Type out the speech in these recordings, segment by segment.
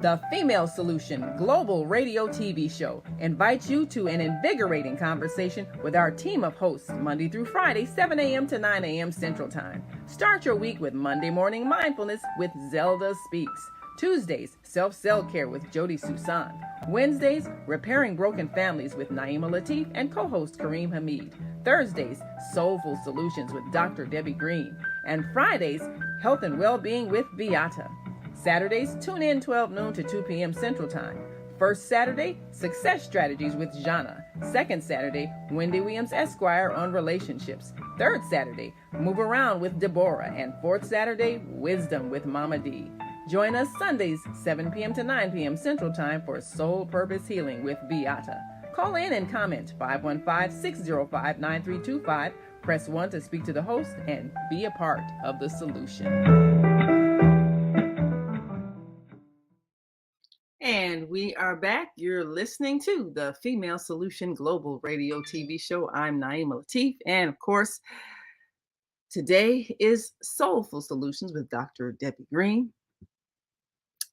The Female Solution Global Radio TV Show invites you to an invigorating conversation with our team of hosts Monday through Friday, 7 a.m. to 9 a.m. Central Time. Start your week with Monday Morning Mindfulness with Zelda Speaks. Tuesdays, Self-Cell Care with Jody Susan. Wednesdays, Repairing Broken Families with Naima Latif and co-host Kareem Hamid. Thursdays, Soulful Solutions with Dr. Debbie Green. And Fridays, Health and Wellbeing with Beata. Saturdays, tune in 12 noon to 2 p.m. Central Time. First Saturday, Success Strategies with Jana. Second Saturday, Wendy Williams Esquire on relationships. Third Saturday, Move Around with Deborah. And fourth Saturday, Wisdom with Mama D. Join us Sundays, 7 p.m. to 9 p.m. Central Time for Soul Purpose Healing with Beata. Call in and comment 515-605-9325. Press 1 to speak to the host and be a part of the solution. And we are back. You're listening to the Female Solution Global Radio TV Show. I'm Naima Latif. And of course, today is Soulful Solutions with Dr. Debbie Green.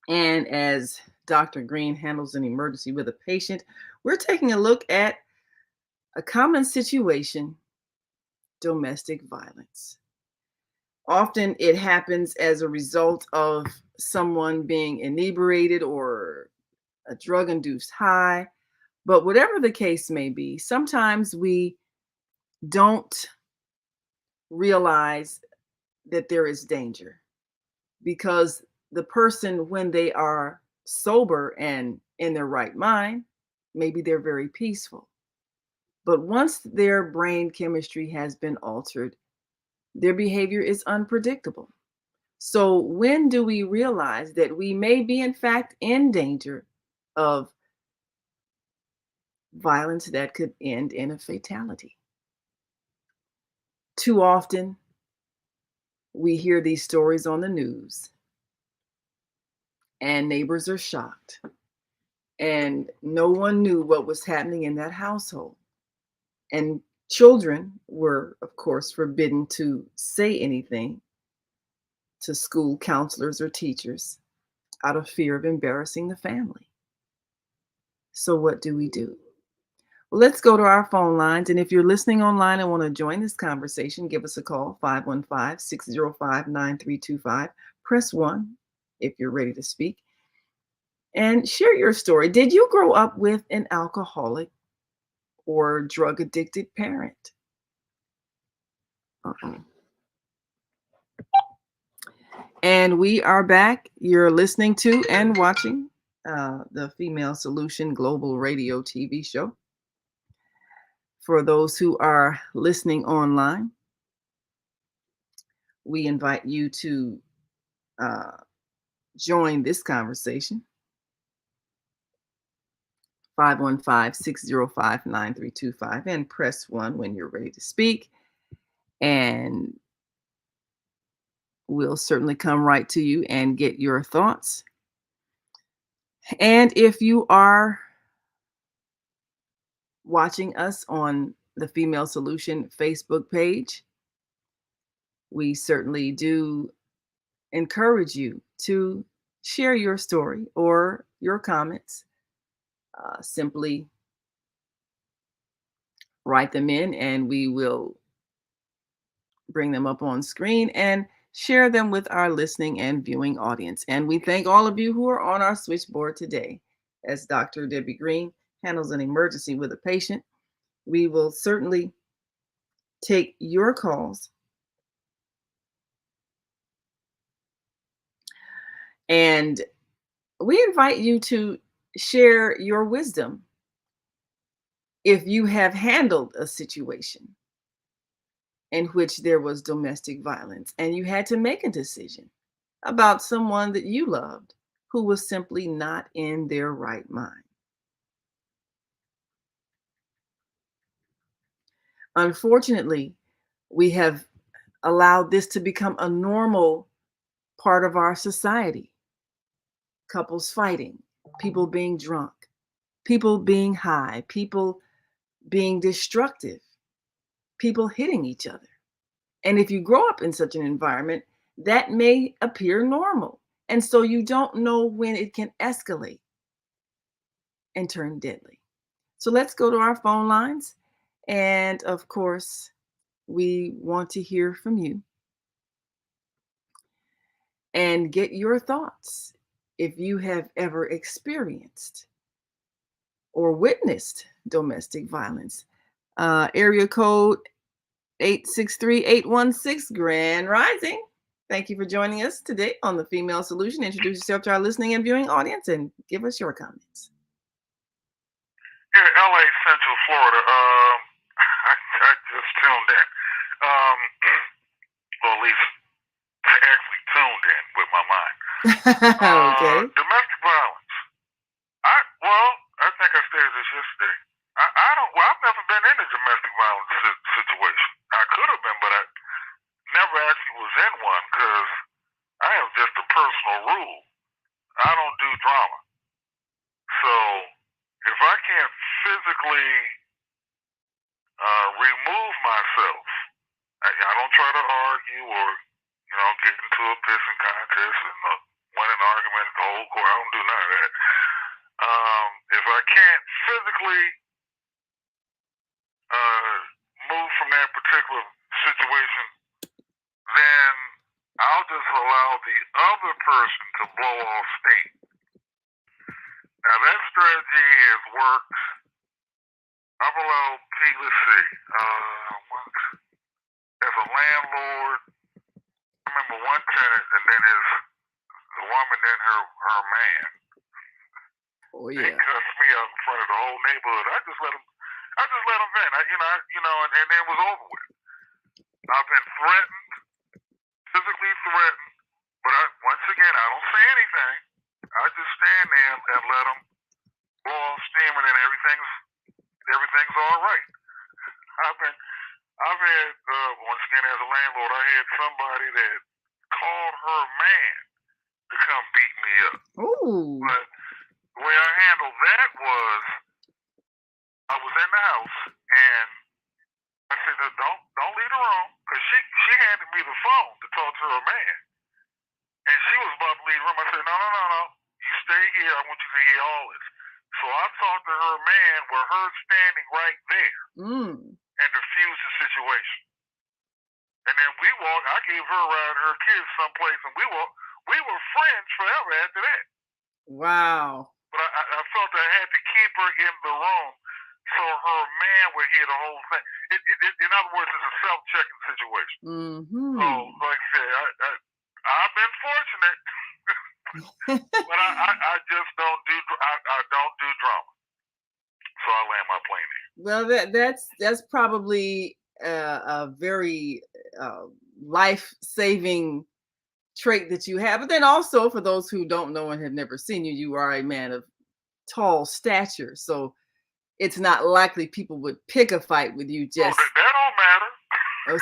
And as Dr. Green handles an emergency with a patient, we're taking a look at a common situation, domestic violence. Often it happens as a result of someone being inebriated or a drug-induced high. But whatever the case may be, sometimes we don't realize that there is danger because the person, when they are sober and in their right mind, maybe they're very peaceful. But once their brain chemistry has been altered, their behavior is unpredictable. So when do we realize that we may be, in fact, in danger of violence that could end in a fatality? Too often, we hear these stories on the news, and neighbors are shocked, and no one knew what was happening in that household. And children were, of course, forbidden to say anything to school counselors or teachers out of fear of embarrassing the family. So what do we do? Well, let's go to our phone lines. And if you're listening online and want to join this conversation, give us a call, 515-605-9325. Press 1 if you're ready to speak. And share your story. Did you grow up with an alcoholic or drug-addicted parent? And we are back. You're listening to and watching the Female Solution Global Radio TV show. For those who are listening online, we invite you to join this conversation. 515-605-9325 and press 1 when you're ready to speak. And we'll certainly come right to you and get your thoughts. And if you are watching us on the Female Solution Facebook page, we certainly do encourage you to share your story or your comments. Simply write them in and we will bring them up on screen and share them with our listening and viewing audience. And we thank all of you who are on our switchboard today. As Dr. Debbie Green handles an emergency with a patient, we will certainly take your calls. And we invite you to share your wisdom if you have handled a situation in which there was domestic violence and you had to make a decision about someone that you loved who was simply not in their right mind. Unfortunately, we have allowed this to become a normal part of our society. Couples fighting, people being drunk, people being high, people being destructive, people hitting each other. And if you grow up in such an environment, that may appear normal. And so you don't know when it can escalate and turn deadly. So let's go to our phone lines. And of course, we want to hear from you and get your thoughts if you have ever experienced or witnessed domestic violence. Area code 863-816, Grand Rising. Thank you for joining us today on The Female Solution. Introduce yourself to our listening and viewing audience and give us your comments. Yeah, LA, Central Florida. I just tuned in. Or at least actually tuned in with my mind. Okay. Domestic violence. I think I stated this yesterday. I've never been in a domestic violence situation. I could have been, but I never actually was in one because I have just a personal rule. I don't do drama. So if I can't physically remove myself, I don't try to argue or get into a pissing contest and win an argument in the whole court. I don't do none of that. If I can't physically move from that particular situation, then I'll just allow the other person to blow off steam. Now that strategy has worked. I've allowed let's see, as a landlord, I remember one tenant and then the woman, then her man. Oh yeah. They cussed me out in front of the whole neighborhood. I just let them vent. And then it was over with. I've been threatened, physically threatened, but once again, I don't say anything. I just stand there and let them blow off steam, and then everything's all right. I've had once again as a landlord, I had somebody that called her man to come beat me up. Ooh. But the way I handled that was I was in the house and I said, don't leave the room, because she handed me the phone to talk to her man. And she was about to leave the room. I said, no. You stay here. I want you to hear all this. So I talked to her man with her standing right there and diffused the situation. And then I gave her a ride, her kids someplace, and we were friends forever after that. Wow. But I felt I had to keep her in the room so her man would hear the whole thing. In other words, it's a self-checking situation. Mm-hmm. So, like I said, I've been fortunate, but I just don't do drama. So I land my plane here. Well, that's probably a very life-saving trait that you have. But then also, for those who don't know and have never seen you, you are a man of tall stature. So it's not likely people would pick a fight with you. Just that don't matter.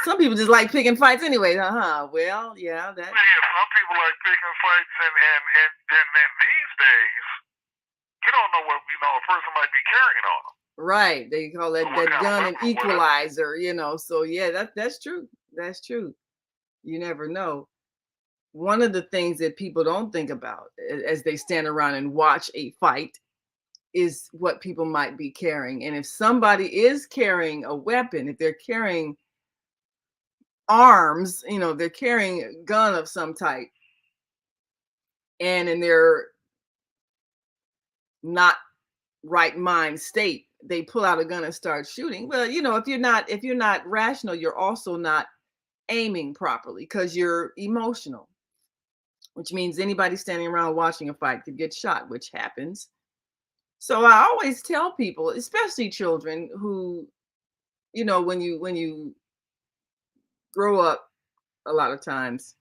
Some people just like picking fights anyway. Well, yeah. That. Yeah, some people like picking fights, and then these days, you don't know what a person might be carrying on them. Right, they call that gun an equalizer, So yeah, that's true. That's true. You never know. One of the things that people don't think about as they stand around and watch a fight is what people might be carrying. And if somebody is carrying a weapon, if they're carrying arms, they're carrying a gun of some type, and in their not right mind state, they pull out a gun and start shooting. Well, if you're not rational, you're also not aiming properly because you're emotional, which means anybody standing around watching a fight could get shot, which happens. So I always tell people, especially children, who, when you grow up, a lot of times,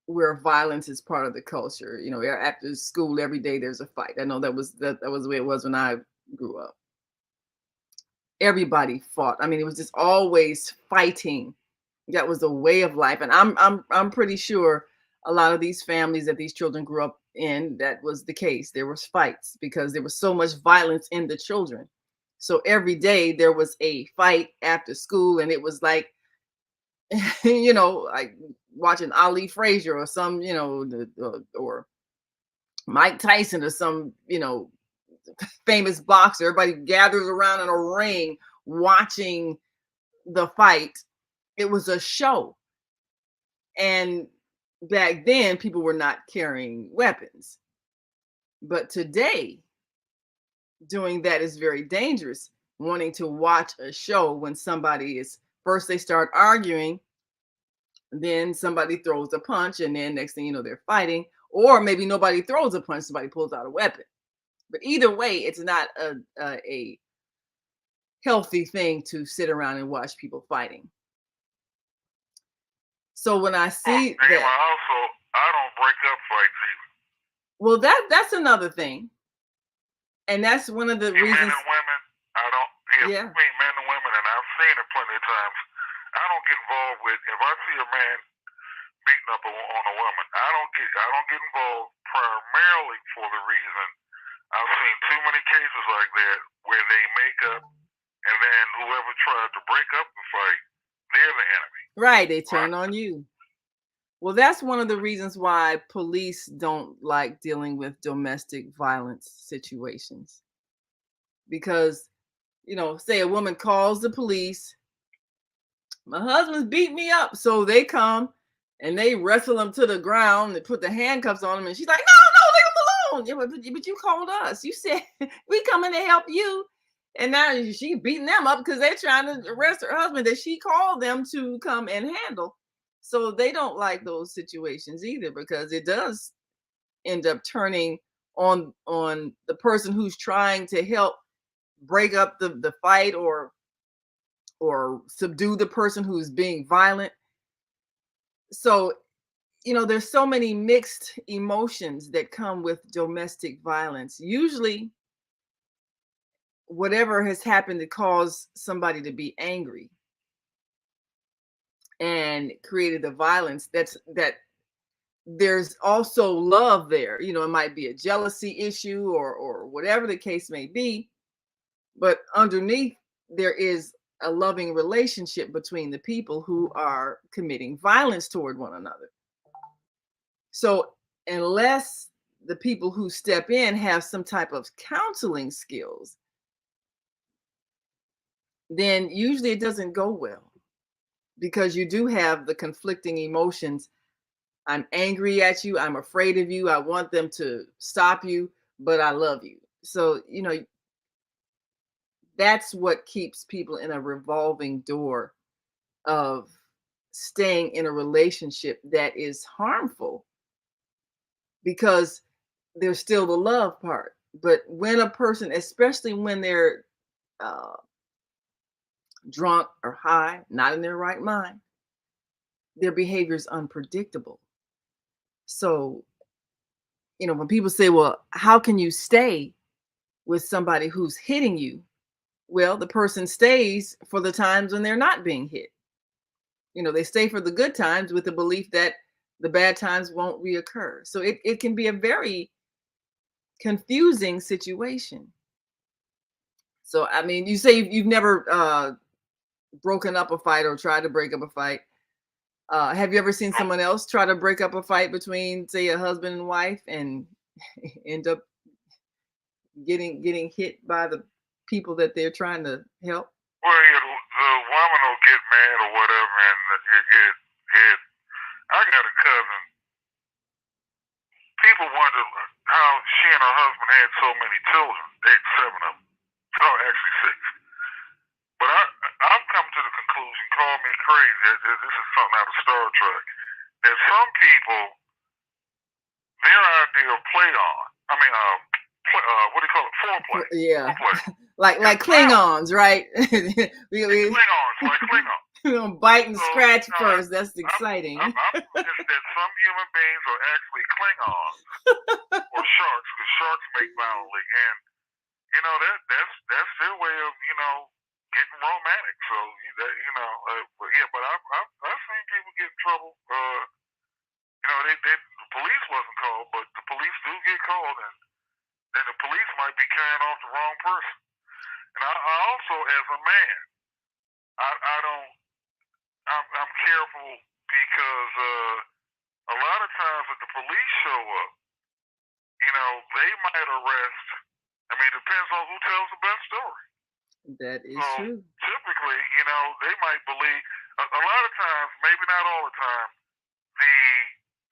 where violence is part of the culture. After school, every day there's a fight. I know that was the way it was when I grew up. Everybody fought. I mean, it was just always fighting. That was the way of life. And I'm pretty sure a lot of these families that these children grew up in, that was the case. There was fights because there was so much violence in the children. So every day there was a fight after school, and it was like, like watching Ali Frazier or some, or Mike Tyson or some, famous boxer. Everybody gathers around in a ring watching the fight. It was a show. And back then, people were not carrying weapons. But today, doing that is very dangerous. Wanting to watch a show when somebody is first, they start arguing, then somebody throws a punch, and then next thing you know, they're fighting. Or maybe nobody throws a punch, somebody pulls out a weapon. But either way, it's not a healthy thing to sit around and watch people fighting. So when I see And that, I don't break up fights either. well, that's another thing, and that's one of the reasons. Men and women, I don't. Yeah. Between men and women, and I've seen it plenty of times. I don't get involved with. If I see a man beating up on a woman, I don't get involved primarily for the reason I've seen too many cases like that where they make up, and then whoever tried to break up the fight, they're the enemy. Right, they turn on you. Well, that's one of the reasons why police don't like dealing with domestic violence situations. Because, say a woman calls the police, my husband's beat me up. So they come and they wrestle him to the ground, they put the handcuffs on him, and she's like, no, leave him alone. Yeah, but you called us. You said we coming to help you. And now she's beating them up because they're trying to arrest her husband that she called them to come and handle. So they don't like those situations either, because it does end up turning on the person who's trying to help break up the fight or subdue the person who's being violent. So, there's so many mixed emotions that come with domestic violence. Usually, whatever has happened to cause somebody to be angry and created the violence, that there's also love there. It might be a jealousy issue or whatever the case may be, but underneath there is a loving relationship between the people who are committing violence toward one another. So unless the people who step in have some type of counseling skills, then usually it doesn't go well, because you do have the conflicting emotions. I'm angry at you. I'm afraid of you. I want them to stop you, but I love you. So, that's what keeps people in a revolving door of staying in a relationship that is harmful, because there's still the love part. But when a person, especially when they're uh, drunk or high, not in their right mind, their behavior is unpredictable. So, when people say, well, how can you stay with somebody who's hitting you? Well, the person stays for the times when they're not being hit. They stay for the good times with the belief that the bad times won't reoccur. So it can be a very confusing situation. So, I mean, you say you've never broken up a fight or tried to break up a fight. Have you ever seen someone else try to break up a fight between, say, a husband and wife and end up getting hit by the people that they're trying to help? Well, the woman will get mad or whatever, and it. I got a cousin. People wonder how she and her husband had so many children. They had 7 of them. Oh, actually 6. But I've come to the conclusion, call me crazy, this is something out of Star Trek, that some people, their idea of play on, what do you call it? Foreplay. Yeah. Foreplay. like Klingons, right? Klingons, like Klingons. We're gonna bite and scratch first. That's exciting. I'm convinced that some human beings are actually Klingons or sharks, because sharks make violently, and that's their way of getting romantic. So but I've seen people get in trouble. The police wasn't called, but the police do get called, and then the police might be carrying off the wrong person. And I also, as a man, I don't. I'm careful because a lot of times if the police show up, they might arrest. I mean, it depends on who tells the best story. That is So true. typically, they might believe. A lot of times, maybe not all the time, the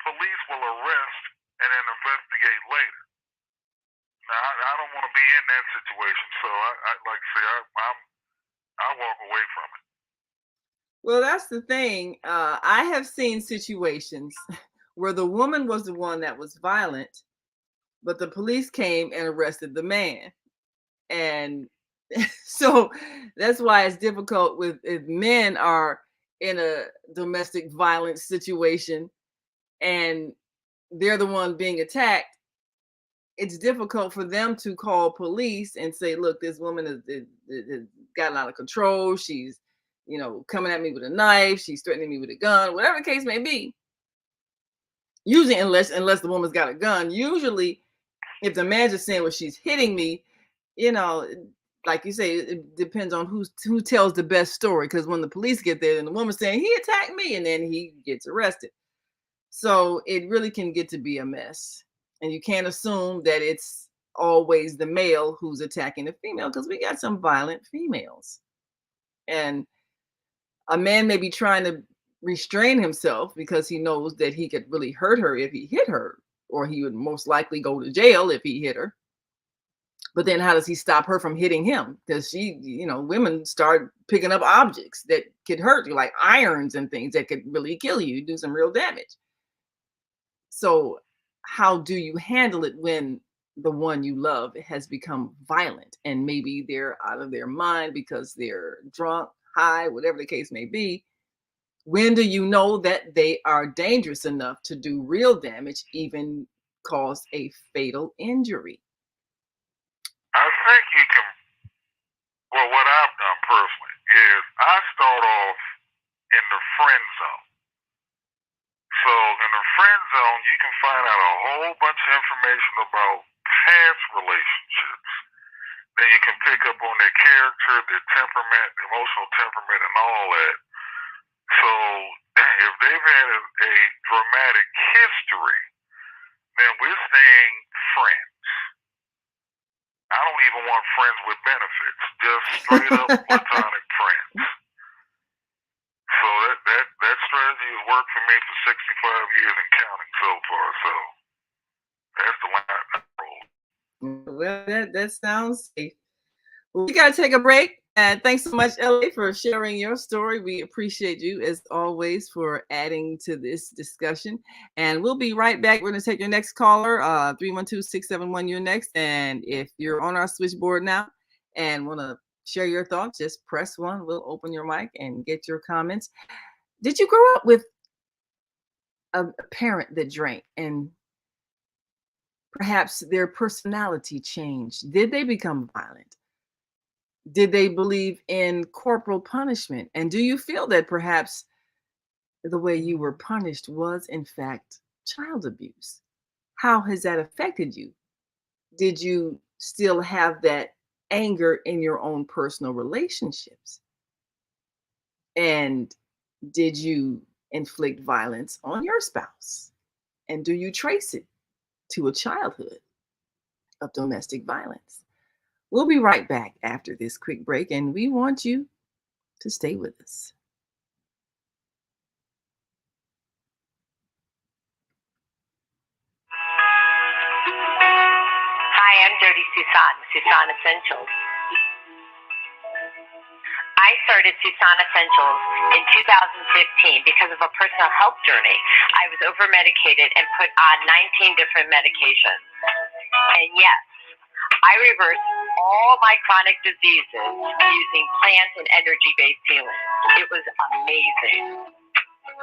police will arrest and then investigate later. Now, I don't want to be in that situation, so I like I say, I walk away from it. Well, that's the thing. I have seen situations where the woman was the one that was violent, but the police came and arrested the man. And so that's why it's difficult if men are in a domestic violence situation and they're the one being attacked. It's difficult for them to call police and say, look, this woman has gotten out of control. She's, coming at me with a knife. She's threatening me with a gun, whatever the case may be. Usually, unless the woman's got a gun, usually if the man's just saying, well, she's hitting me, like you say, it depends on who tells the best story. Because when the police get there and the woman's saying, he attacked me, and then he gets arrested. So it really can get to be a mess. And you can't assume that it's always the male who's attacking the female, because we got some violent females. And a man may be trying to restrain himself because he knows that he could really hurt her if he hit her, or he would most likely go to jail if he hit her. But then how does he stop her from hitting him? Because women start picking up objects that could hurt you, like irons and things that could really kill you, do some real damage. So how do you handle it when the one you love has become violent and maybe they're out of their mind because they're drunk, high, whatever the case may be? When do you know that they are dangerous enough to do real damage, even cause a fatal injury? I think you can. Well, what I've done personally is I start off in the friend zone. So in the friend zone, you can find out a whole bunch of information about past relationships. Then you can pick up on their character, their temperament, emotional temperament, and all that. So if they've had a dramatic history, then we're saying friends. I don't even want friends with benefits, just straight up platonic friends. So that strategy has worked for me for 65 years and counting so far. So that's the line I roll. Well, that sounds safe. Well, we got to take a break. And thanks so much, Ellie, for sharing your story. We appreciate you, as always, for adding to this discussion. And we'll be right back. We're going to take your next caller, 312-671, you're next. And if you're on our switchboard now and want to share your thoughts, just press 1. We'll open your mic and get your comments. Did you grow up with a parent that drank and perhaps their personality changed? Did they become violent? Did they believe in corporal punishment? And do you feel that perhaps the way you were punished was, in fact, child abuse? How has that affected you? Did you still have that anger in your own personal relationships? And did you inflict violence on your spouse? And do you trace it to a childhood of domestic violence? We'll be right back after this quick break, and we want you to stay with us. Hi, I'm Jody Susan Essentials. I started Susan Essentials in 2015 because of a personal health journey. I was over-medicated and put on 19 different medications. And yes, I reversed all my chronic diseases using plant and energy-based healing. It was amazing.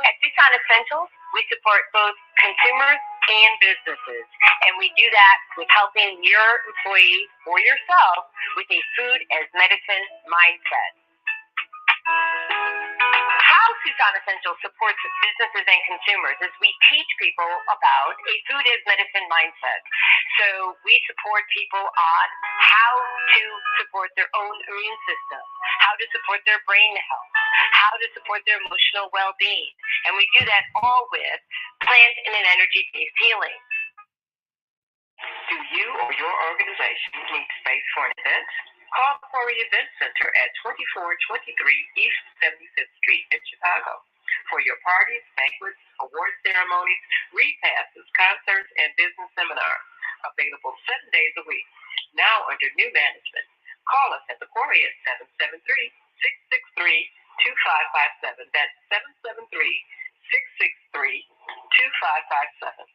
At Susan Essentials, we support both consumers and businesses, and we do that with helping your employee or yourself with a food as medicine mindset. How Susan Essentials supports businesses and consumers is we teach people about a food as medicine mindset. So we support people on how to support their own immune system, how to support their brain health, how to support their emotional well-being. And we do that all with plant and an energy-based healing. Do you or your organization need space for an event? Call the Corey Event Center at 2423 East 75th Street in Chicago. For your parties, banquets, award ceremonies, repasses, concerts, and business seminars. Available 7 days a week. Now under new management. Call us at the Corey at 773-663-2557. That's 773-663-2557.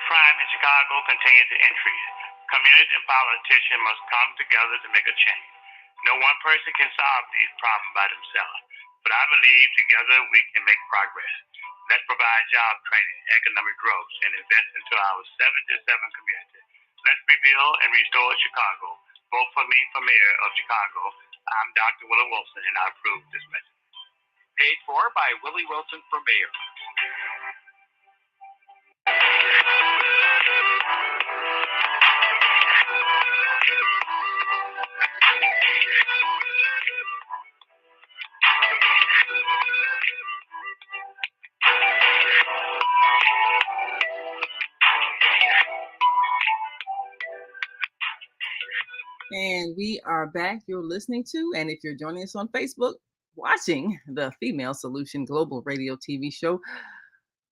Crime in Chicago continues to increase. Communities and politicians must come together to make a change. No one person can solve these problems by themselves, but I believe together we can make progress. Let's provide job training, economic growth, and invest into our 77 communities. Let's rebuild and restore Chicago. Vote for me for mayor of Chicago. I'm Dr. Willie Wilson, and I approve this message. Paid for by Willie Wilson for mayor. And we are back. You're listening to, and if you're joining us on Facebook, watching the Female Solution Global Radio TV show.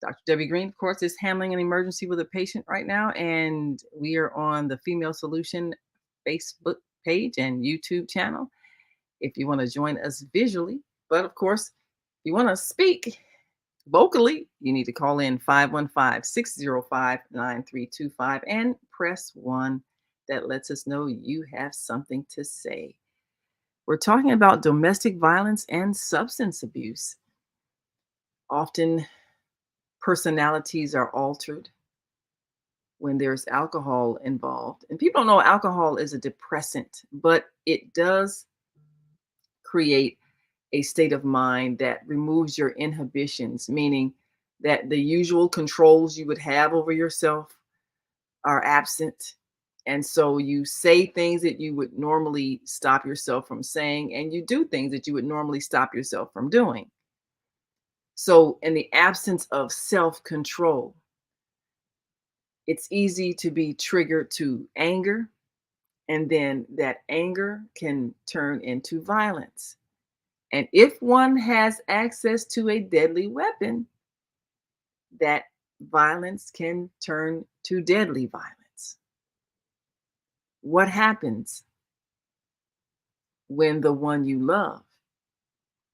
Dr. Debbie Green, of course, is handling an emergency with a patient right now, and we are on the Female Solution Facebook page and YouTube channel if you want to join us visually. But of course, if you want to speak vocally, you need to call in 515-605-9325 and press 1. That lets us know you have something to say. We're talking about domestic violence and substance abuse. Often personalities are altered when there's alcohol involved. And people don't know alcohol is a depressant, but it does create a state of mind that removes your inhibitions, meaning that the usual controls you would have over yourself are absent. And so you say things that you would normally stop yourself from saying, and you do things that you would normally stop yourself from doing. So in the absence of self-control, it's easy to be triggered to anger, and then that anger can turn into violence. And if one has access to a deadly weapon, that violence can turn to deadly violence. What happens when the one you love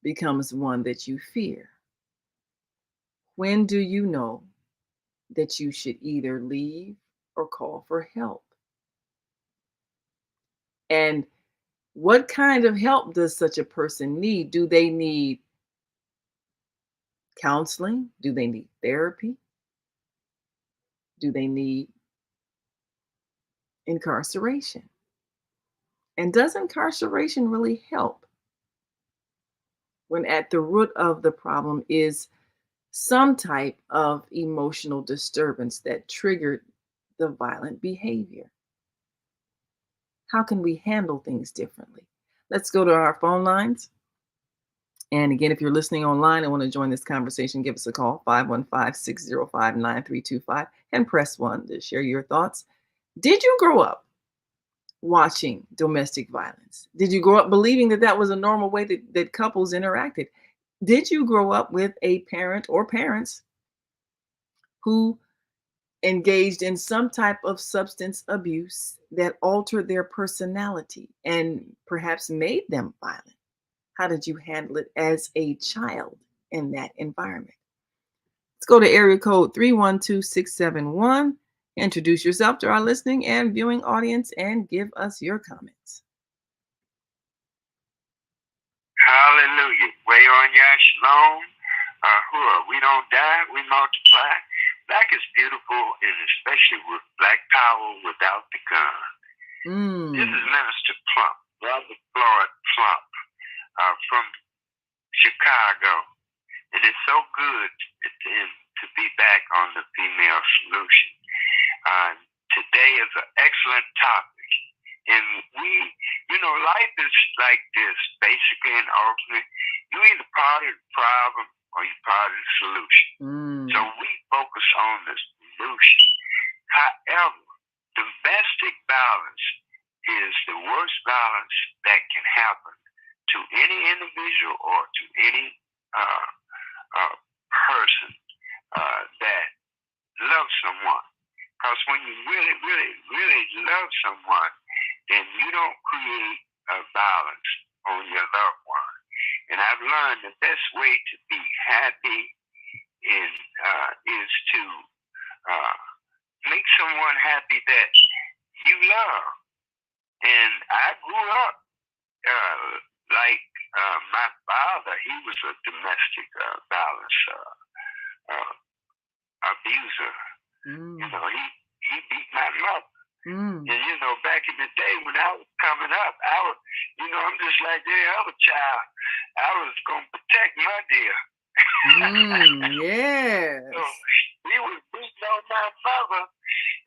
becomes one that you fear? When do you know that you should either leave or call for help? And what kind of help does such a person need? Do they need counseling? Do they need therapy? Do they need incarceration? And does incarceration really help when at the root of the problem is some type of emotional disturbance that triggered the violent behavior? How can we handle things differently? Let's go to our phone lines. And again, if you're listening online and want to join this conversation, give us a call, 515-605-9325, and press 1 to share your thoughts. Did you grow up watching domestic violence? Did you grow up believing that that was a normal way that couples interacted? Did you grow up with a parent or parents who engaged in some type of substance abuse that altered their personality and perhaps made them violent? How did you handle it as a child in that environment? Let's go to area code 312671. Introduce yourself to our listening and viewing audience and give us your comments. Hallelujah. Way on ya, shalom. We don't die, we multiply. Black is beautiful, and especially with black power without the gun. This is Minister Plump, Brother Floyd Plump, from Chicago. And it's so good to be back on the Female Solution. Today is an excellent topic. And we life is like this, basically and ultimately. You're either part of the problem or you're part of the solution. So we focus on the solution. However, domestic violence is the worst violence that can happen to any individual or to any person that loves someone. Because when you really, really, really love someone, then you don't create violence on your loved one. And I've learned the best way to be happy is to make someone happy that you love. And I grew up like my father. He was a domestic violence abuser. You know, he beat my mother. And, you know, back in the day when I was coming up, I'm just like any other child. I was going to protect my dear. Yes. So he was beating on my mother,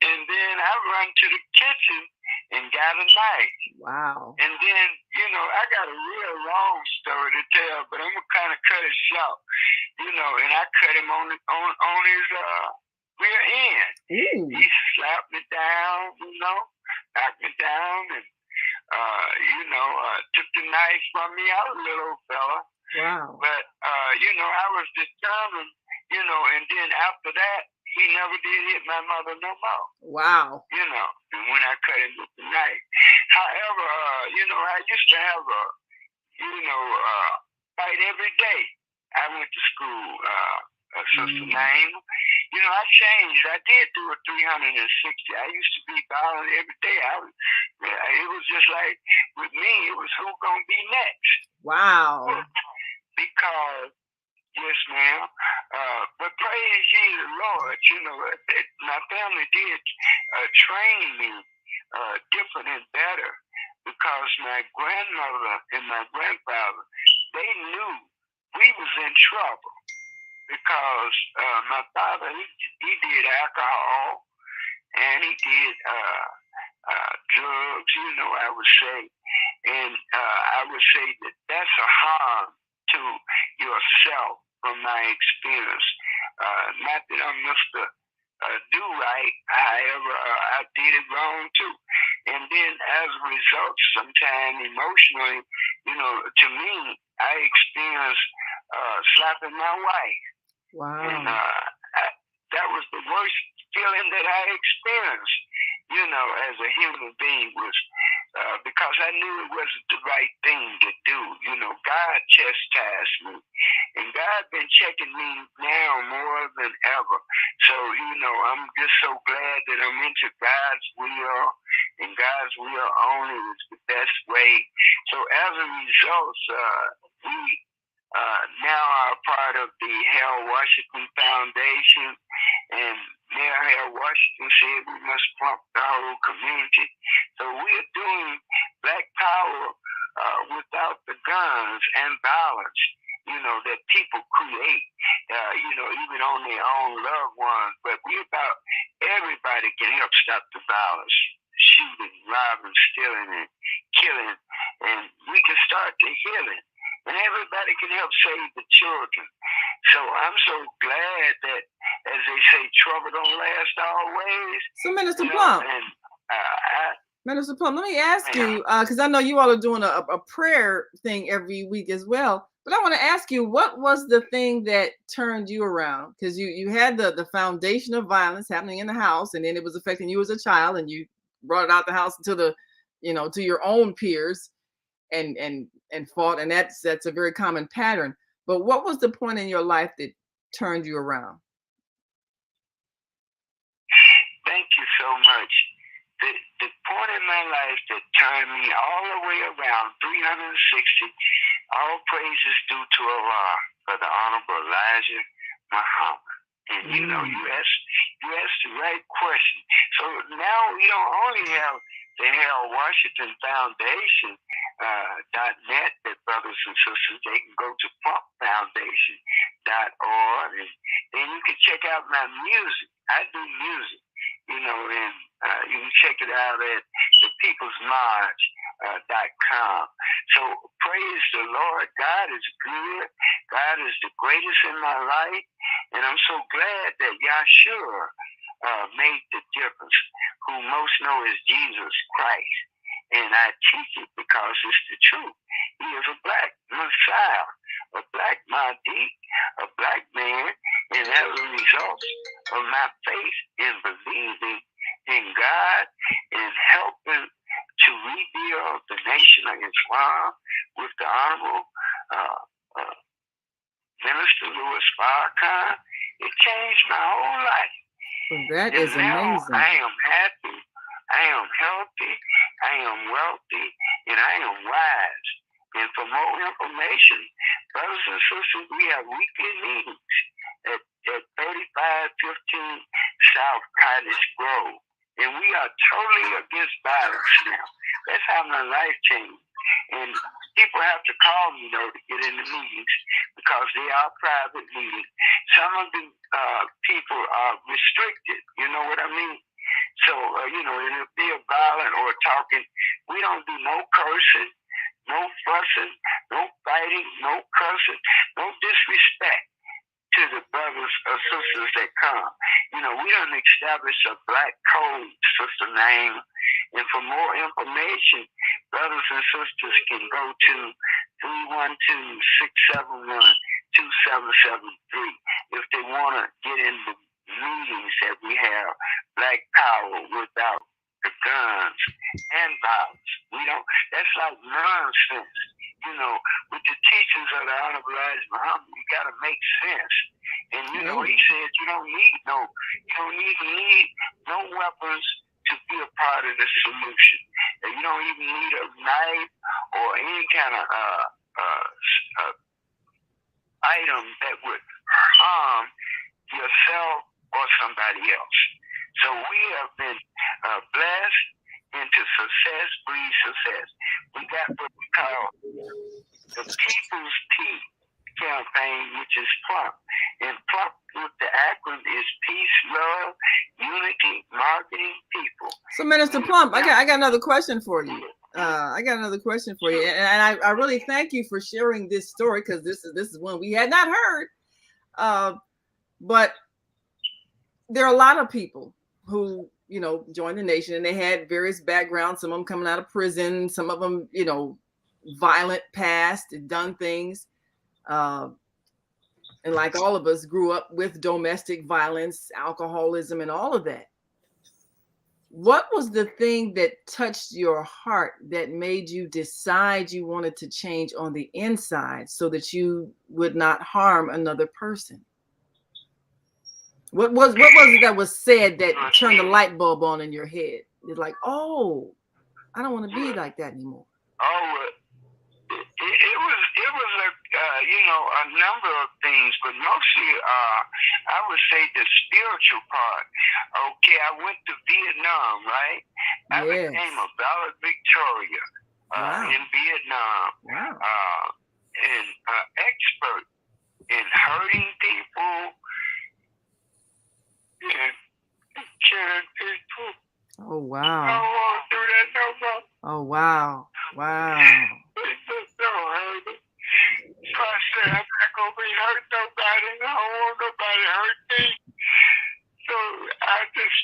and then I run to the kitchen and got a knife. Wow. And then, I got a real long story to tell, but I'm going to kind of cut it short. And I cut him on his rear end. He slapped me down, knocked me down, and, took the knife from me. I was a little old fella. Wow. But, I was determined, and then after that, he never did hit my mother no more. Wow. And when I cut him with the knife. However, I used to have a, fight every day. I went to school, Sister Name. I changed. I did do a 360. I used to be violent every day. It was just like, with me, it was who gonna be next. Wow. Because, yes, ma'am. But praise ye the Lord. My family did train me different and better, because my grandmother and my grandfather, they knew we was in trouble, because my father, he did alcohol, and he did drugs, I would say. And I would say that that's a harm to yourself from my experience. Not that I'm Mr. Do right, however, I did it wrong too. And then as a result, sometimes emotionally, to me, I experienced slapping my wife. Wow. And that was the worst feeling that I experienced, as a human being, was because I knew it wasn't the right thing to do. God chastised me, and God been checking me now more than ever. So, I'm just so glad that I'm into God's will, and God's will only is the best way. So as a result, we now are part of the Harold Washington Foundation, and Mayor Harold Washington said we must pump the whole community. So we are doing Black Power without the guns and violence, that people create, even on their own loved ones. But we about everybody can help stop the violence, shooting, robbing, stealing, and killing, and we can start the healing. And everybody can help save the children. So I'm so glad that, as they say, trouble don't last always. So, Minister Plum, Minister Plum, let me ask you, because I know you all are doing a prayer thing every week as well. But I want to ask you, what was the thing that turned you around? Because you had the foundation of violence happening in the house, and then it was affecting you as a child, and you brought it out the house to to your own peers. And fought, and that's a very common pattern. But what was the point in your life that turned you around? Thank you so much. The point in my life that turned me all the way around 360, all praises due to Allah for the Honorable Elijah Muhammad. And you asked the right question. So now we don't only have the Harold Washington Foundation .net, that brothers and sisters, they can go to pumpfoundation.org, and then you can check out my music. I do music, and you can check it out at the People's March .com. So praise the Lord. God is good. God is the greatest in my life. And I'm so glad that Yahshua made the difference. Who most know is Jesus Christ. And I teach it because it's the truth. He is a black Messiah, a black Mahdi, a black man. And as a result of my faith in believing in God and helping to rebuild the nation of Islam with the Honorable Minister Louis Farrakhan, it changed my whole life. Well, that and is now amazing. I am happy, I am healthy, I am wealthy, and I am wise. And for more information, brothers and sisters, we have weekly meetings at 3515 South Cottage Grove. And we are totally against violence now. That's how my life changed. And people have to call me, though, to get in the meetings because they are private meetings. Some of the people are restricted, you know what I mean? So, if they're violent or talking, we don't do no cursing, no fussing, no fighting, no cursing, no disrespect to the brothers or sisters that come. We don't establish a black code, Sister Name. And for more information, brothers and sisters can go to 312-671-2773 if they want to get in the meetings that we have, Black Power without the guns and violence. That's like nonsense. With the teachings of the Honorable Elijah Muhammad, you got to make sense. And, he said you don't need no weapons to be a part of the solution. And you don't even need a knife or any kind of item that would harm yourself or somebody else. So we have been blessed into success, breed success. We got what we call the People's Tea campaign, which is PLUMP. And PLUMP with the acronym is Peace, Love, Unity, Marketing, People. So, Minister Plump, I got another question for you. And I really thank you for sharing this story because this is one we had not heard. But there are a lot of people who joined the nation and they had various backgrounds. Some of them coming out of prison, some of them violent past, done things. And like all of us grew up with domestic violence, alcoholism, and all of that. What was the thing that touched your heart that made you decide you wanted to change on the inside so that you would not harm another person? What was it that was said that turned the light bulb on in your head? It's like, oh, I don't want to be like that anymore. It was a number of things, but mostly I would say the spiritual part. Okay, I went to Vietnam, right? I became a valedictorian in Vietnam. Wow. And expert in hurting people and killing people. Oh wow. I don't want to do that no more. Oh wow. Wow. It's just so hurting. So I said, I'm not going to be hurt nobody. I don't want nobody to hurt me. So I just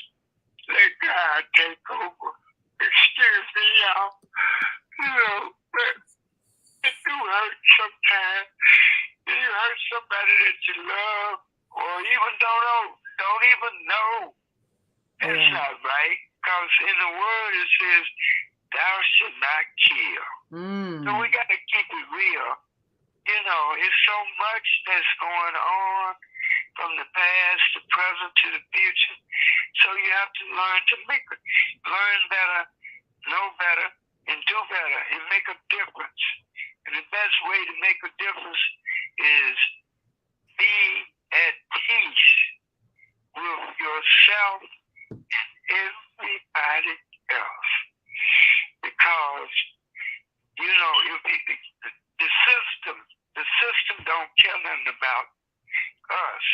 let God take over. Excuse me, y'all. But it do hurt sometimes. You hurt somebody that you love or even don't even know. That's not right. Because in the word it says, thou should not kill. So we got to keep it real. It's so much that's going on from the past, the present, to the future. So you have to learn better, know better, and do better, and make a difference. And the best way to make a difference is be at peace with yourself and everybody else. Because, if the system don't care nothing about us,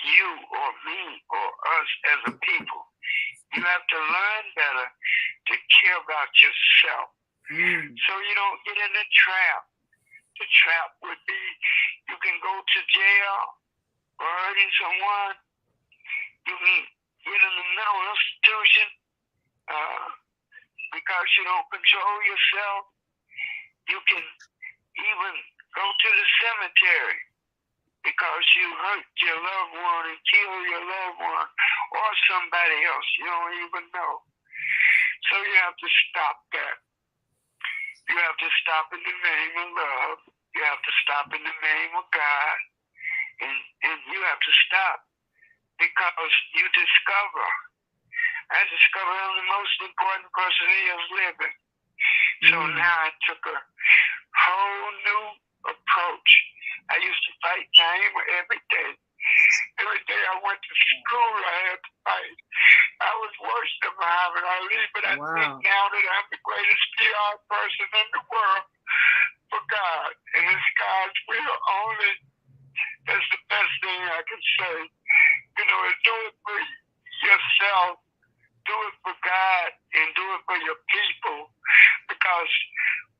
you or me or us as a people. You have to learn better to care about yourself. so you don't get in the trap. The trap would be you can go to jail for hurting someone. You can get in a mental institution because you don't control yourself. You can even go to the cemetery because you hurt your loved one and kill your loved one or somebody else you don't even know. So you have to stop that. You have to stop in the name of love. You have to stop in the name of God. And you have to stop because you discover. I discovered I'm the most important person he is living. So now I took a whole new approach. I used to fight time every day. Every day I went to school, I had to fight. I was worse than Muhammad Ali, but I think now that I'm the greatest PR person in the world for God. And it's God's will only. That's the best thing I can say. You know, do it for yourself, do it for God, and do it for your people. Because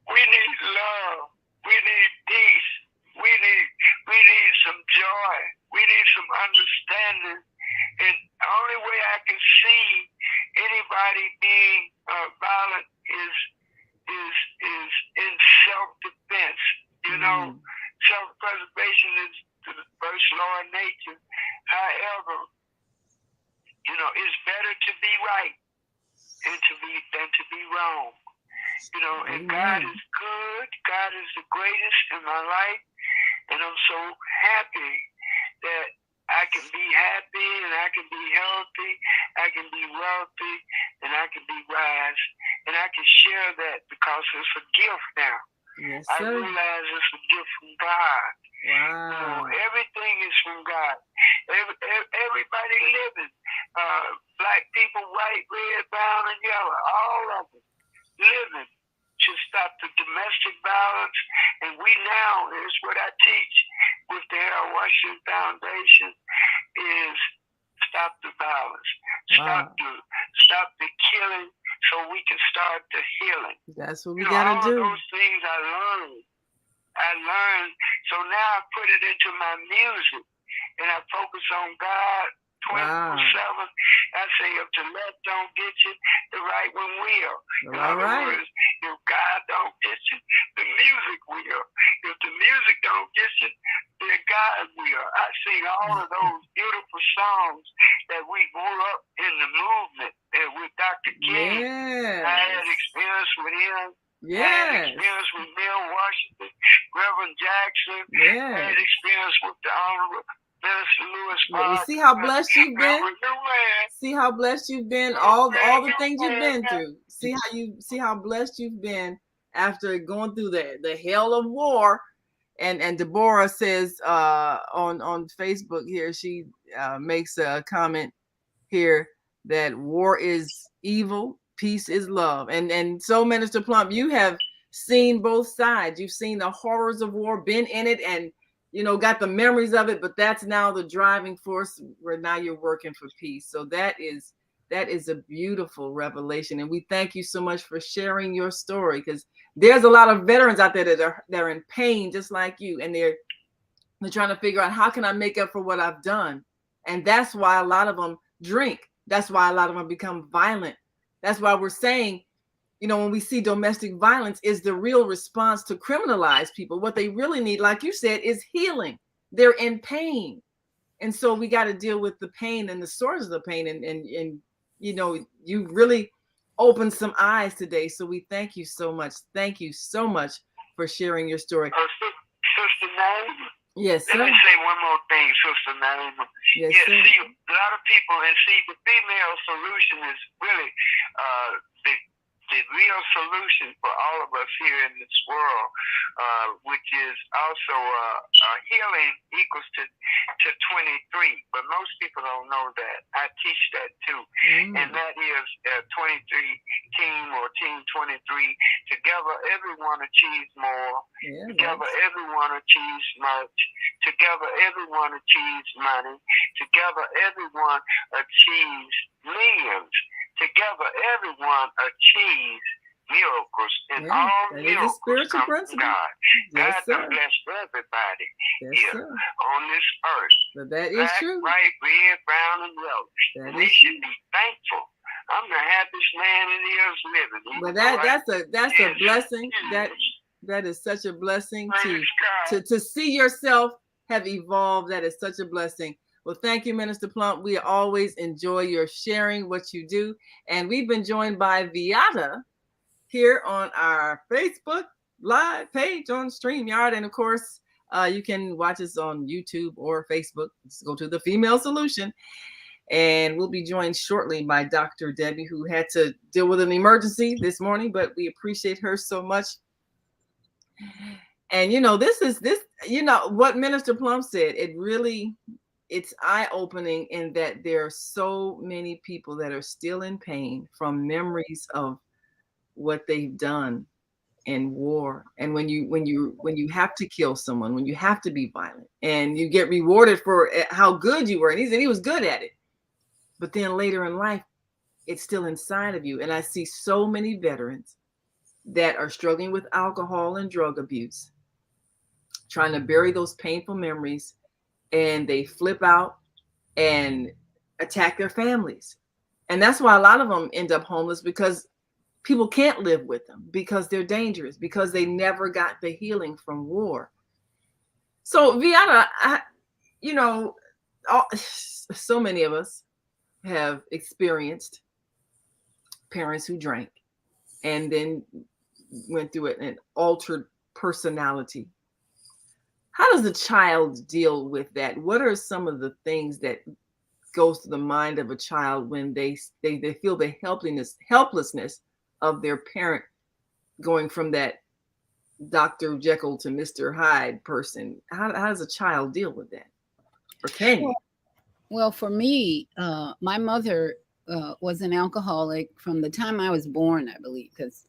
we need love. We need peace. We need some joy. We need some understanding. And the only way I can see anybody being violent is in self-defense. You know, self-preservation is the first law of nature. However, you know, it's better to be right than to be wrong. You know, and God is good. God is the greatest in my life. And I'm so happy that I can be happy and I can be healthy, I can be wealthy, and I can be wise. And I can share that because it's a gift now. Yes, I sir. realize it's a gift from God. Wow. You know, everything is from God. Everybody living. Black people, white, red, brown, and yellow, all of them living to stop the domestic violence. And we now, is what I teach with the Harold Washington Foundation, is stop the violence. Stop the killing so we can start the healing. That's what we got to do. All of those things I learned. So now I put it into my music and I focus on God 24/7. I say, if the left don't get you, the right one will. In other words, if God don't get you, the music will. If the music don't get you, then God will. I sing all of those beautiful songs that we grew up in the movement with Dr. King. Yes. I had experience with him. Yes. I had experience with Neil Washington, Reverend Jackson. Yes. I had experience with the Honorable Minister Lewis. Well, see how blessed you've been. See how blessed you've been. All the things you've been through. See how blessed you've been after going through the hell of war. And Deborah says on Facebook here, she makes a comment here that war is evil, peace is love. And so, Minister Plump, you have seen both sides. You've seen the horrors of war, been in it, and got the memories of it, but that's now the driving force where now you're working for peace. So that is a beautiful revelation. And we thank you so much for sharing your story, because there's a lot of veterans out there that are in pain just like you, and they're trying to figure out, how can I make up for what I've done? And that's why a lot of them drink. That's why a lot of them become violent. That's why we're saying, when we see domestic violence, is the real response to criminalize people. What they really need, like you said, is healing. They're in pain. And so we got to deal with the pain and the source of the pain. And you really opened some eyes today. So we thank you so much. Thank you so much for sharing your story. Sister Naima? Yes, sir. Let me say one more thing, Sister Naima. Yes, sir. See, a lot of people, the female solution is really the real solution for all of us here in this world, which is also healing equals to 23. But most people don't know that. I teach that too. And that is 23 team or team 23. Together, everyone achieves more. Yeah, together, everyone achieves much. Together, everyone achieves money. Together, everyone achieves millions. Together, everyone achieves miracles, and Yeah, all that is a miracles spiritual come principle. from God. Yes, God sir. done blessed everybody Yes, here sir. on this earth. But that is Black, true. white, red, brown, and yellow. That And is they should true. be thankful. I'm the happiest man in the earth living. But Even though that's a blessing. That is such a blessing to see yourself have evolved. That is such a blessing. Well, thank you, Minister Plump. We always enjoy your sharing what you do. And we've been joined by Viata here on our Facebook Live page on StreamYard. And of course, you can watch us on YouTube or Facebook. Just go to The Female Solution. And we'll be joined shortly by Dr. Debbie, who had to deal with an emergency this morning, but we appreciate her so much. And what Minister Plum said, it's eye-opening in that there are so many people that are still in pain from memories of what they've done in war. And when you have to kill someone, when you have to be violent, and you get rewarded for how good you were, and he was good at it. But then later in life, it's still inside of you. And I see so many veterans that are struggling with alcohol and drug abuse, trying to bury those painful memories, and they flip out and attack their families. And that's why a lot of them end up homeless, because people can't live with them, because they're dangerous, because they never got the healing from war. So Viata, so many of us have experienced parents who drank and then went through an altered personality. How does a child deal with that? What are some of the things that goes through the mind of a child when they feel the helplessness of their parent, going from that Dr. Jekyll to Mr. Hyde person? How does a child deal with that? Or can you? Well, for me, my mother was an alcoholic from the time I was born, I believe, because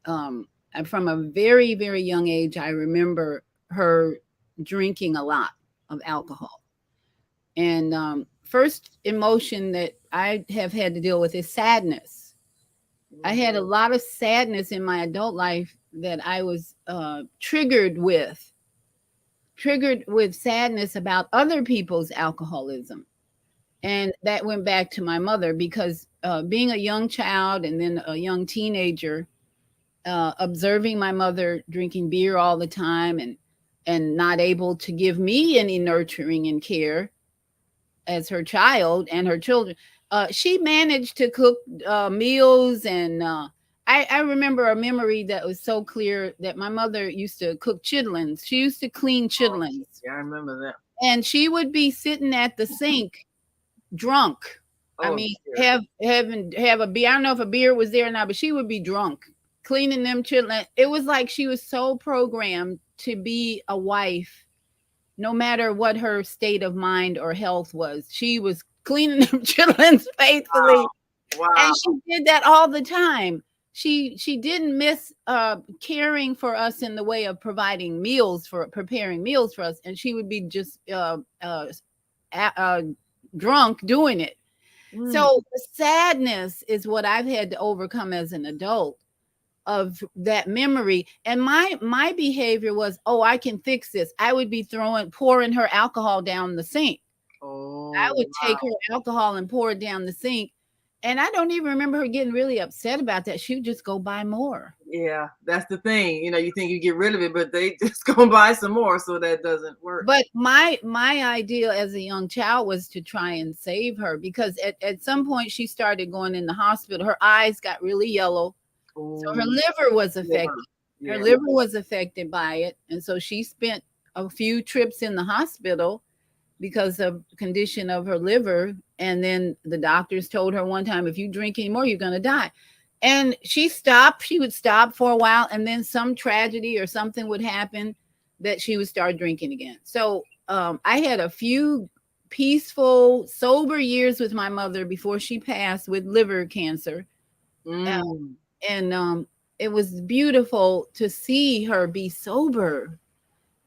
from a very, very young age, I remember her drinking a lot of alcohol. And first emotion that I have had to deal with is sadness. I had a lot of sadness in my adult life that I was triggered with sadness about other people's alcoholism. And that went back to my mother, because being a young child and then a young teenager, observing my mother drinking beer all the time and not able to give me any nurturing and care as her child and her children. She managed to cook meals. And I remember a memory that was so clear, that my mother used to cook chitlins. She used to clean chitlins. Yeah, I remember that. And she would be sitting at the sink drunk. I mean, have a beer. I don't know if a beer was there or not, but she would be drunk cleaning them chitlins. It was like she was so programmed to be a wife, no matter what her state of mind or health was. She was cleaning them chitlins faithfully. Wow. And she did that all the time. She didn't miss caring for us in the way of preparing meals for us. And she would be just drunk doing it. So the sadness is what I've had to overcome as an adult, of that memory. And my behavior was, I can fix this. I would be pouring her alcohol down the sink. I would take her alcohol and pour it down the sink. And I don't even remember her getting really upset about that. She would just go buy more. Yeah, that's the thing. You think you get rid of it, but they just go buy some more, so that doesn't work. But my idea as a young child was to try and save her, because at some point she started going in the hospital. Her eyes got really yellow. So her liver was affected. Yeah. Her liver was affected by it. And so she spent a few trips in the hospital because of condition of her liver. And then the doctors told her one time, if you drink anymore, you're going to die. And she stopped. She would stop for a while, and then some tragedy or something would happen that she would start drinking again. So I had a few peaceful, sober years with my mother before she passed with liver cancer. And it was beautiful to see her be sober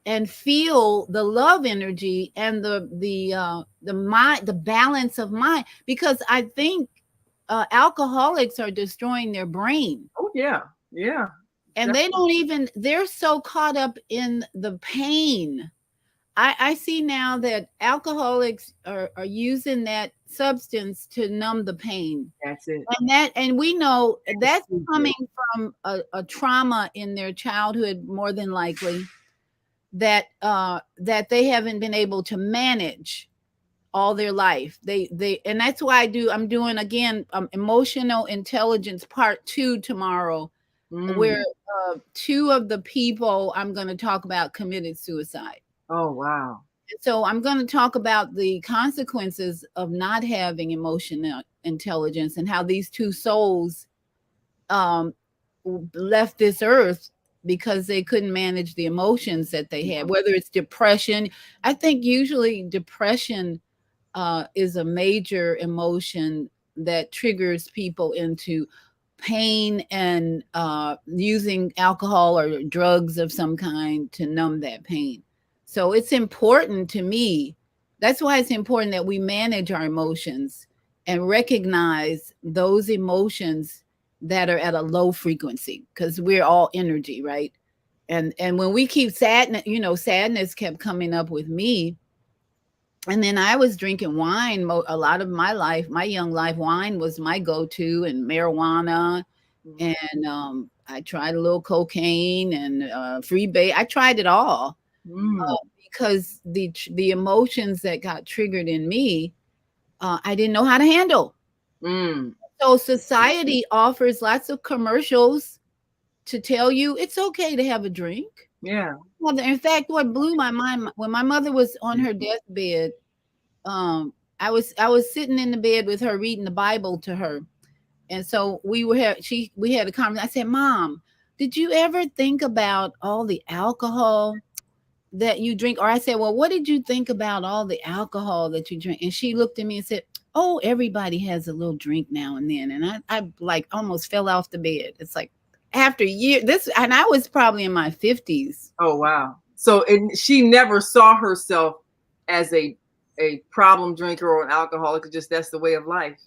and feel the love energy and the mind, the balance of mind, because I think alcoholics are destroying their brain. Oh yeah. Yeah. And they don't even, they're so caught up in the pain. I see now that alcoholics are using that substance to numb the pain. That's it. And we know that's coming from a trauma in their childhood, more than likely, that that they haven't been able to manage all their life. And that's why I'm doing again emotional intelligence part 2 tomorrow, where 2 of the people I'm going to talk about committed suicide. Oh, wow. So I'm going to talk about the consequences of not having emotional intelligence and how these 2 souls left this earth because they couldn't manage the emotions that they had, whether it's depression. I think usually depression is a major emotion that triggers people into pain and using alcohol or drugs of some kind to numb that pain. So it's important to me. That's why it's important that we manage our emotions and recognize those emotions that are at a low frequency, because we're all energy, right? And when we keep sadness kept coming up with me. And then I was drinking wine a lot of my life. My young life, wine was my go-to, and marijuana. And I tried a little cocaine and freebase. I tried it all because the emotions that got triggered in me, I didn't know how to handle. So society offers lots of commercials to tell you it's okay to have a drink. Yeah. Well, in fact, what blew my mind when my mother was on her deathbed, I was sitting in the bed with her reading the Bible to her, and so we had a conversation. I said, "Mom, did you ever think about all the alcohol that you drink?" Or I said, "Well, what did you think about all the alcohol that you drink?" And she looked at me and said, "Oh, everybody has a little drink now and then." And I like almost fell off the bed. It's like after years, and I was probably in my 50s. Oh, wow. So she never saw herself as a problem drinker or an alcoholic. Just that's the way of life.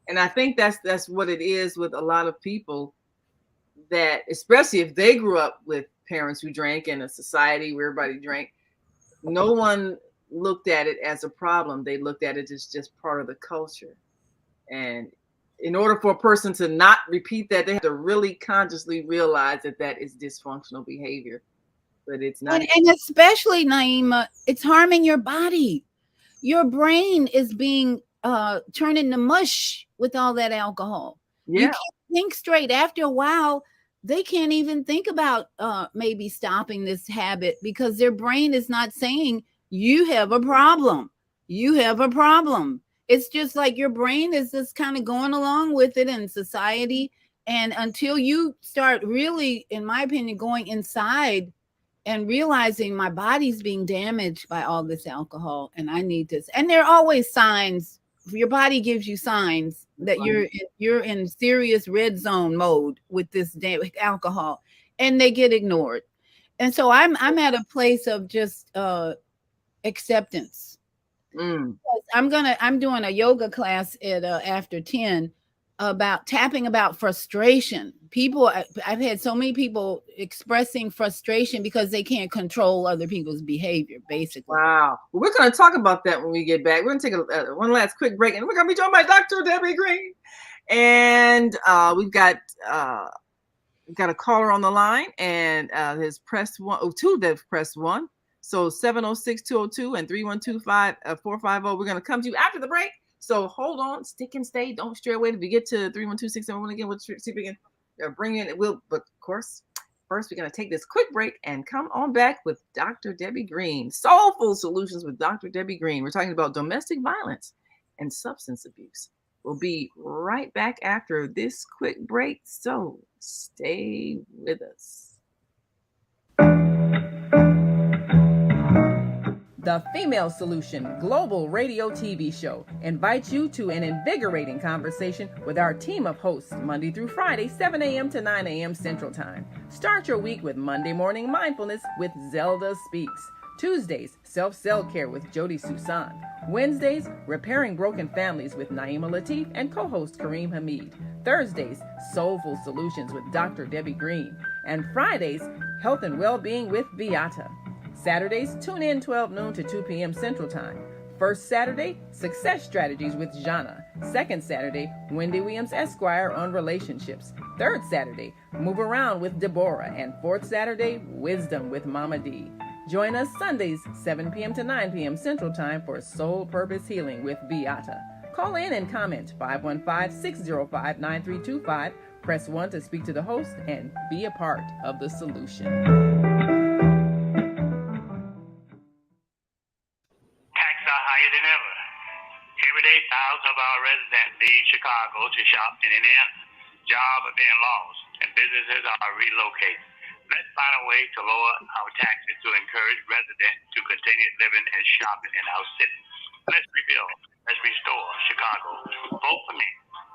And I think that's what it is with a lot of people, that especially if they grew up with parents who drank in a society where everybody drank, no one looked at it as a problem. They looked at it as just part of the culture. And in order for a person to not repeat that, they have to really consciously realize that that is dysfunctional behavior. But it's not. And especially, Naima, it's harming your body. Your brain is being turned into mush with all that alcohol. Yeah. You can't think straight. After a while, they can't even think about maybe stopping this habit because their brain is not saying you have a problem. You have a problem. It's just like your brain is just kind of going along with it in society. And until you start really, in my opinion, going inside and realizing my body's being damaged by all this alcohol and I need this. And there are always signs. Your body gives you signs that you're in serious red zone mode with this alcohol, and they get ignored. And so I'm at a place of just acceptance. I'm doing a yoga class at after 10 about tapping about frustration. People, I've had so many people expressing frustration because they can't control other people's behavior, basically. Wow. Well, we're going to talk about that when we get back. We're going to take one last quick break, and we're going to be joined by Dr. Debbie Green. And we've got a caller on the line, and his press 1, oh, 2 that pressed 1. So 706-202 and 312-450. We're going to come to you after the break. So hold on, stick and stay. Don't stray away. If we get to 312-671 again, we'll see if we can bring in. But of course, first we're going to take this quick break and come on back with Dr. Debbie Green. Soulful Solutions with Dr. Debbie Green. We're talking about domestic violence and substance abuse. We'll be right back after this quick break. So stay with us. The Female Solution Global Radio TV Show invites you to an invigorating conversation with our team of hosts Monday through Friday, 7 a.m. to 9 a.m. Central Time. Start your week with Monday Morning Mindfulness with Zelda Speaks. Tuesdays, Self-Cell Care with Jody Susan. Wednesdays, Repairing Broken Families with Naima Latif and co-host Kareem Hamid. Thursdays, Soulful Solutions with Dr. Debbie Green. And Fridays, Health and Wellbeing with Beata. Saturdays, tune in 12 noon to 2 p.m. Central Time. First Saturday, Success Strategies with Jana. Second Saturday, Wendy Williams Esquire on relationships. Third Saturday, Move Around with Deborah. And fourth Saturday, Wisdom with Mama D. Join us Sundays, 7 p.m. to 9 p.m. Central Time for Soul Purpose Healing with Beata. Call in and comment 515-605-9325. Press 1 to speak to the host and be a part of the solution. Higher than ever. Every day, thousands of our residents leave Chicago to shop in Indiana. Jobs are being lost, and businesses are relocated. Let's find a way to lower our taxes to encourage residents to continue living and shopping in our city. Let's rebuild. Let's restore Chicago. Vote for me,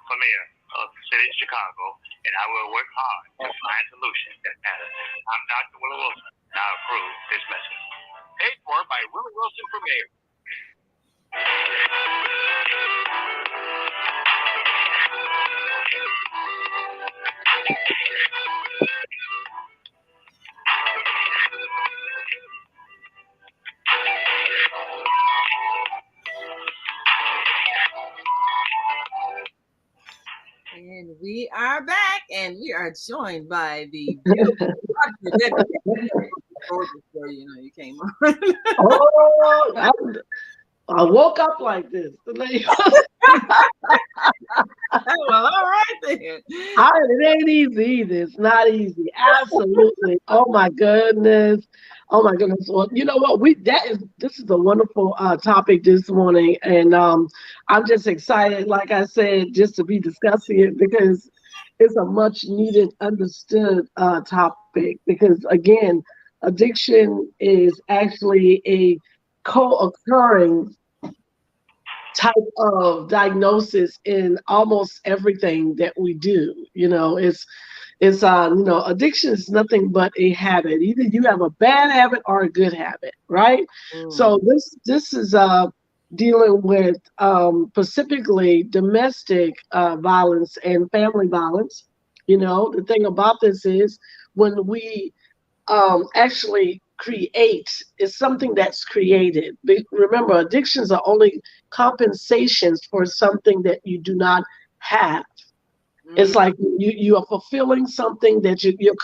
for mayor of the city of Chicago, and I will work hard to find solutions that matter. I'm Dr. Willie Wilson, and I approve this message. Paid for by Willie Wilson for mayor. And we are back, and we are joined by the beautiful Dr. Debbie. You know, you came on. I woke up like this. Well, all right then. It ain't easy either. It's not easy. Absolutely. Oh my goodness. Well, you know what? This is a wonderful topic this morning, and I'm just excited, like I said, just to be discussing it because it's a much needed, understood topic. Because again, addiction is actually a co-occurring type of diagnosis in almost everything that we do. Addiction is nothing but a habit. Either you have a bad habit or a good habit, right? So this is dealing with specifically domestic violence and family violence. The thing about this is when we actually create is something that's created. Remember, addictions are only compensations for something that you do not have. It's like you are fulfilling something that you're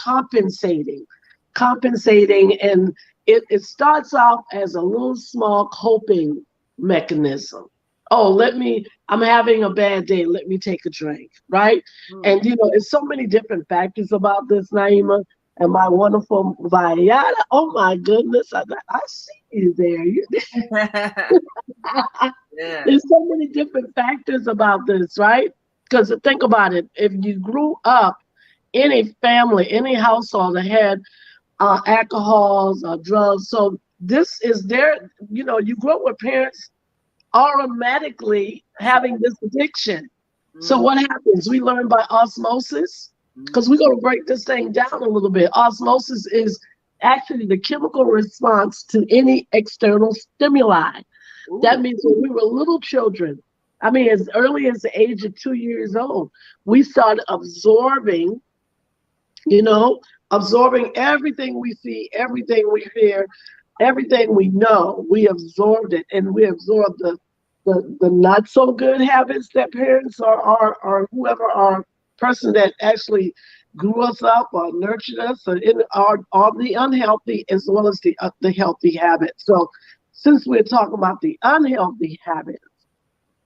compensating, and it starts off as a little small coping mechanism. I'm having a bad day, let me take a drink, right? And it's so many different factors about this, Naima. And my wonderful Vayada, oh my goodness, I see you there. Yeah. There's so many different factors about this, right? Because think about it, if you grew up in a family, any household that had alcohols or drugs, so this is you grew up with parents automatically having this addiction. So what happens? We learn by osmosis. Because we're going to break this thing down a little bit. Osmosis is actually the chemical response to any external stimuli. That means when we were little children, as early as the age of 2 years old, we started absorbing everything we see, everything we hear, everything we know. We absorbed it, and we absorbed the not so good habits that parents or whoever are person that actually grew us up or nurtured us, or the unhealthy as well as the healthy habits. So since we're talking about the unhealthy habits,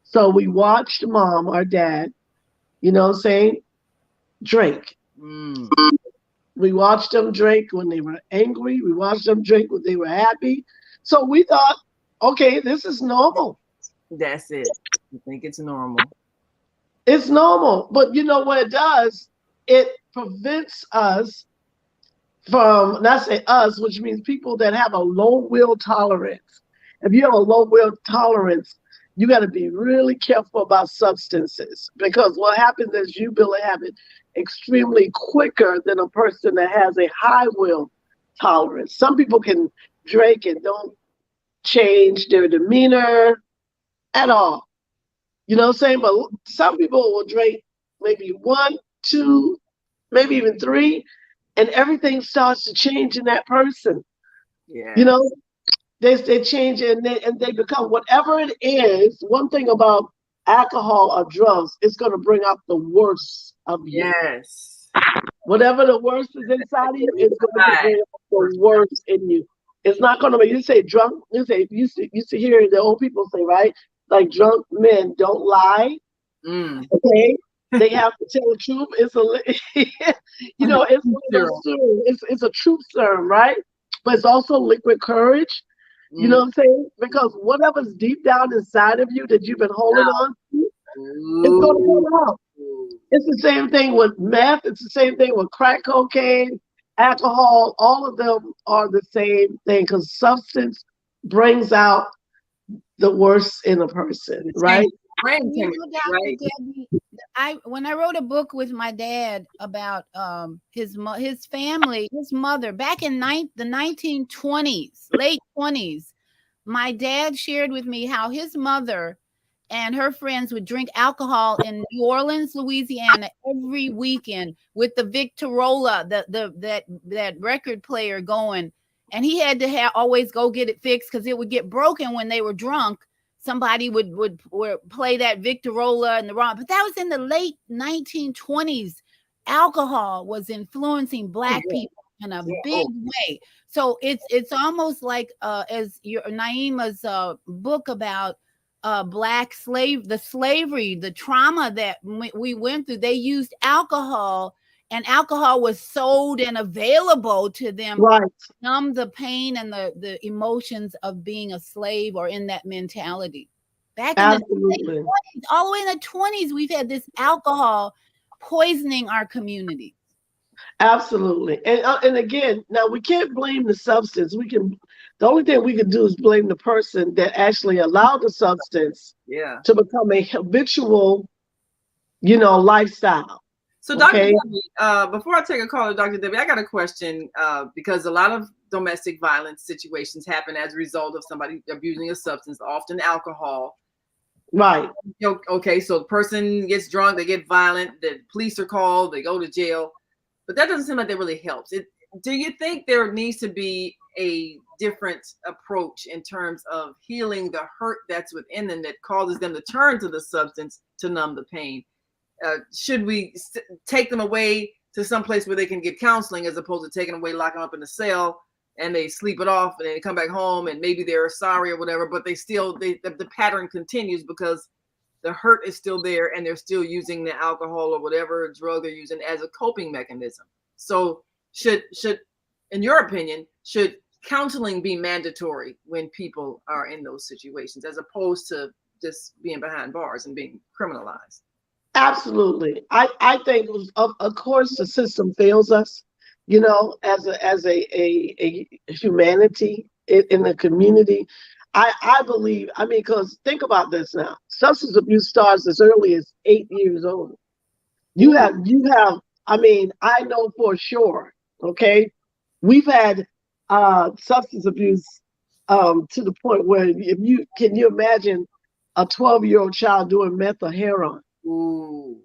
so we watched mom or dad, drink. We watched them drink when they were angry. We watched them drink when they were happy. So we thought, okay, this is normal. That's it. You think it's normal. It's normal, but you know what it does? It prevents us from, not say us, which means people that have a low will tolerance. If you have a low will tolerance, you got to be really careful about substances, because what happens is you build a habit extremely quicker than a person that has a high will tolerance. Some people can drink and don't change their demeanor. at all. You know what I'm saying? But some people will drink maybe 1, 2, maybe even 3, and everything starts to change in that person. Yeah. You know, they change and they become whatever it is. One thing about alcohol or drugs, it's going to bring out the worst of you. Yes. Whatever the worst is inside of you, it's going to bring out the worst in you. It's not going to make you say drunk. You used to hear the old people say, right? Like drunk men don't lie. Okay, they have to tell the truth. It's you know, it's one of those sermons. It's a truth sermon, right? But it's also liquid courage. You know what I'm saying? Because whatever's deep down inside of you that you've been holding on to, it's going to come out. It's the same thing with meth. It's the same thing with crack cocaine, alcohol. All of them are the same thing because substance brings out the worst in a person, right? You know, Dr. Debbie, when I wrote a book with my dad about his family, his mother, back in the 1920s, late 20s, my dad shared with me how his mother and her friends would drink alcohol in New Orleans, Louisiana, every weekend with the Victrola, that record player going, and he had to always go get it fixed because it would get broken when they were drunk. Somebody would play that Victrola and but that was in the late 1920s. Alcohol was influencing Black people in a big way. So it's almost like as your Naima's book about Black slavery, the trauma that we went through. They used alcohol, and alcohol was sold and available to them, right, to numb the pain and the emotions of being a slave or in that mentality. Back in the 20s, all the way in the 20s, we've had this alcohol poisoning our community. Absolutely. And again, now we can't blame the substance. The only thing we can do is blame the person that actually allowed the substance to become a habitual, lifestyle. So Dr. Debbie, before I take a call to Dr. Debbie, I got a question because a lot of domestic violence situations happen as a result of somebody abusing a substance, often alcohol. Right. Okay, so the person gets drunk, they get violent, the police are called, they go to jail. But that doesn't seem like that really helps. Do you think there needs to be a different approach in terms of healing the hurt that's within them that causes them to turn to the substance to numb the pain? Should we take them away to some place where they can get counseling as opposed to taking them away, locking them up in a cell, and they sleep it off and they come back home and maybe they're sorry or whatever, but the pattern continues because the hurt is still there and they're still using the alcohol or whatever drug they're using as a coping mechanism. So should, in your opinion, should counseling be mandatory when people are in those situations as opposed to just being behind bars and being criminalized? Absolutely. I think, of course, the system fails us, as a humanity in the community. I believe, because think about this now. Substance abuse starts as early as 8 years old. You have, I know for sure, okay, we've had substance abuse to the point where can you imagine a 12-year-old child doing meth or heroin? Ooh.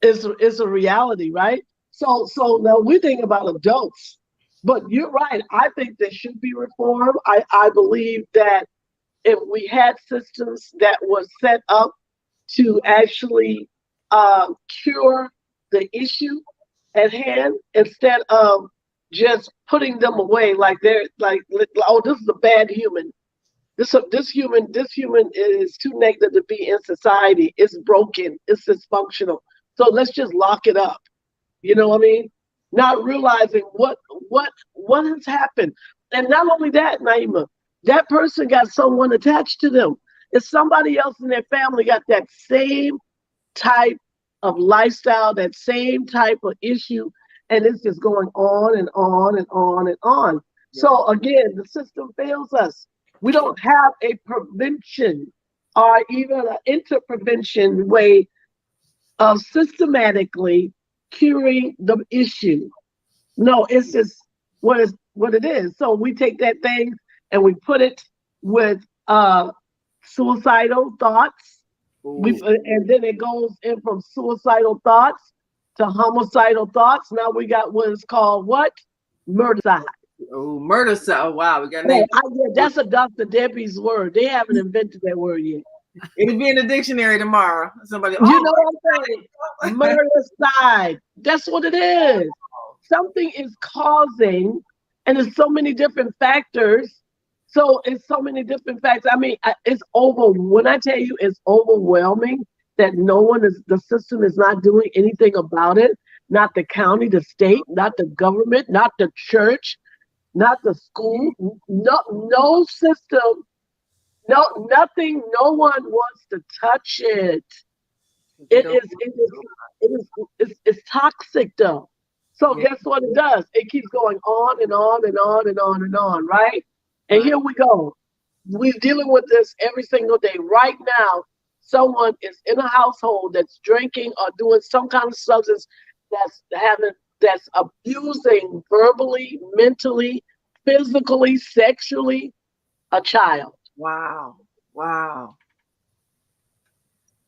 It's a reality, right? So now we're thinking about adults, but you're right. I think there should be reform. I believe that if we had systems that were set up to actually cure the issue at hand instead of just putting them away like they're like, oh, this is a bad human. This human is too negative to be in society. It's broken. It's dysfunctional. So let's just lock it up. You know what I mean? Not realizing what has happened. And not only that, Naima, that person got someone attached to them. If somebody else in their family got that same type of lifestyle, that same type of issue, and it's just going on and on and on and on. Yeah. So again, the system fails us. We don't have a prevention or even an interprevention way of systematically curing the issue. No, it's just what it is. So we take that thing and we put it with suicidal thoughts. And then it goes in from suicidal thoughts to homicidal thoughts. Now we got what is called what? Murdercide. Oh, murdercide. Wow, we got Oh, names. that's a Dr. Debbie's word. They haven't invented that word yet. It'll be in the dictionary tomorrow. Somebody, You know what I'm saying? Murdercide. That's what it is. Something is causing, and there's so many different factors. So it's so many different factors. I mean, it's when I tell you it's overwhelming that the system is not doing anything about it. Not the county, the state, not the government, not the church, not the school. No system, nothing. No one wants to touch it. It's toxic though. So guess what it does? It keeps going on and on and on and on and on, right? And here we go. We're dealing with this every single day. Right now, someone is in a household that's drinking or doing some kind of substance that's abusing verbally, mentally, physically, sexually a child. Wow.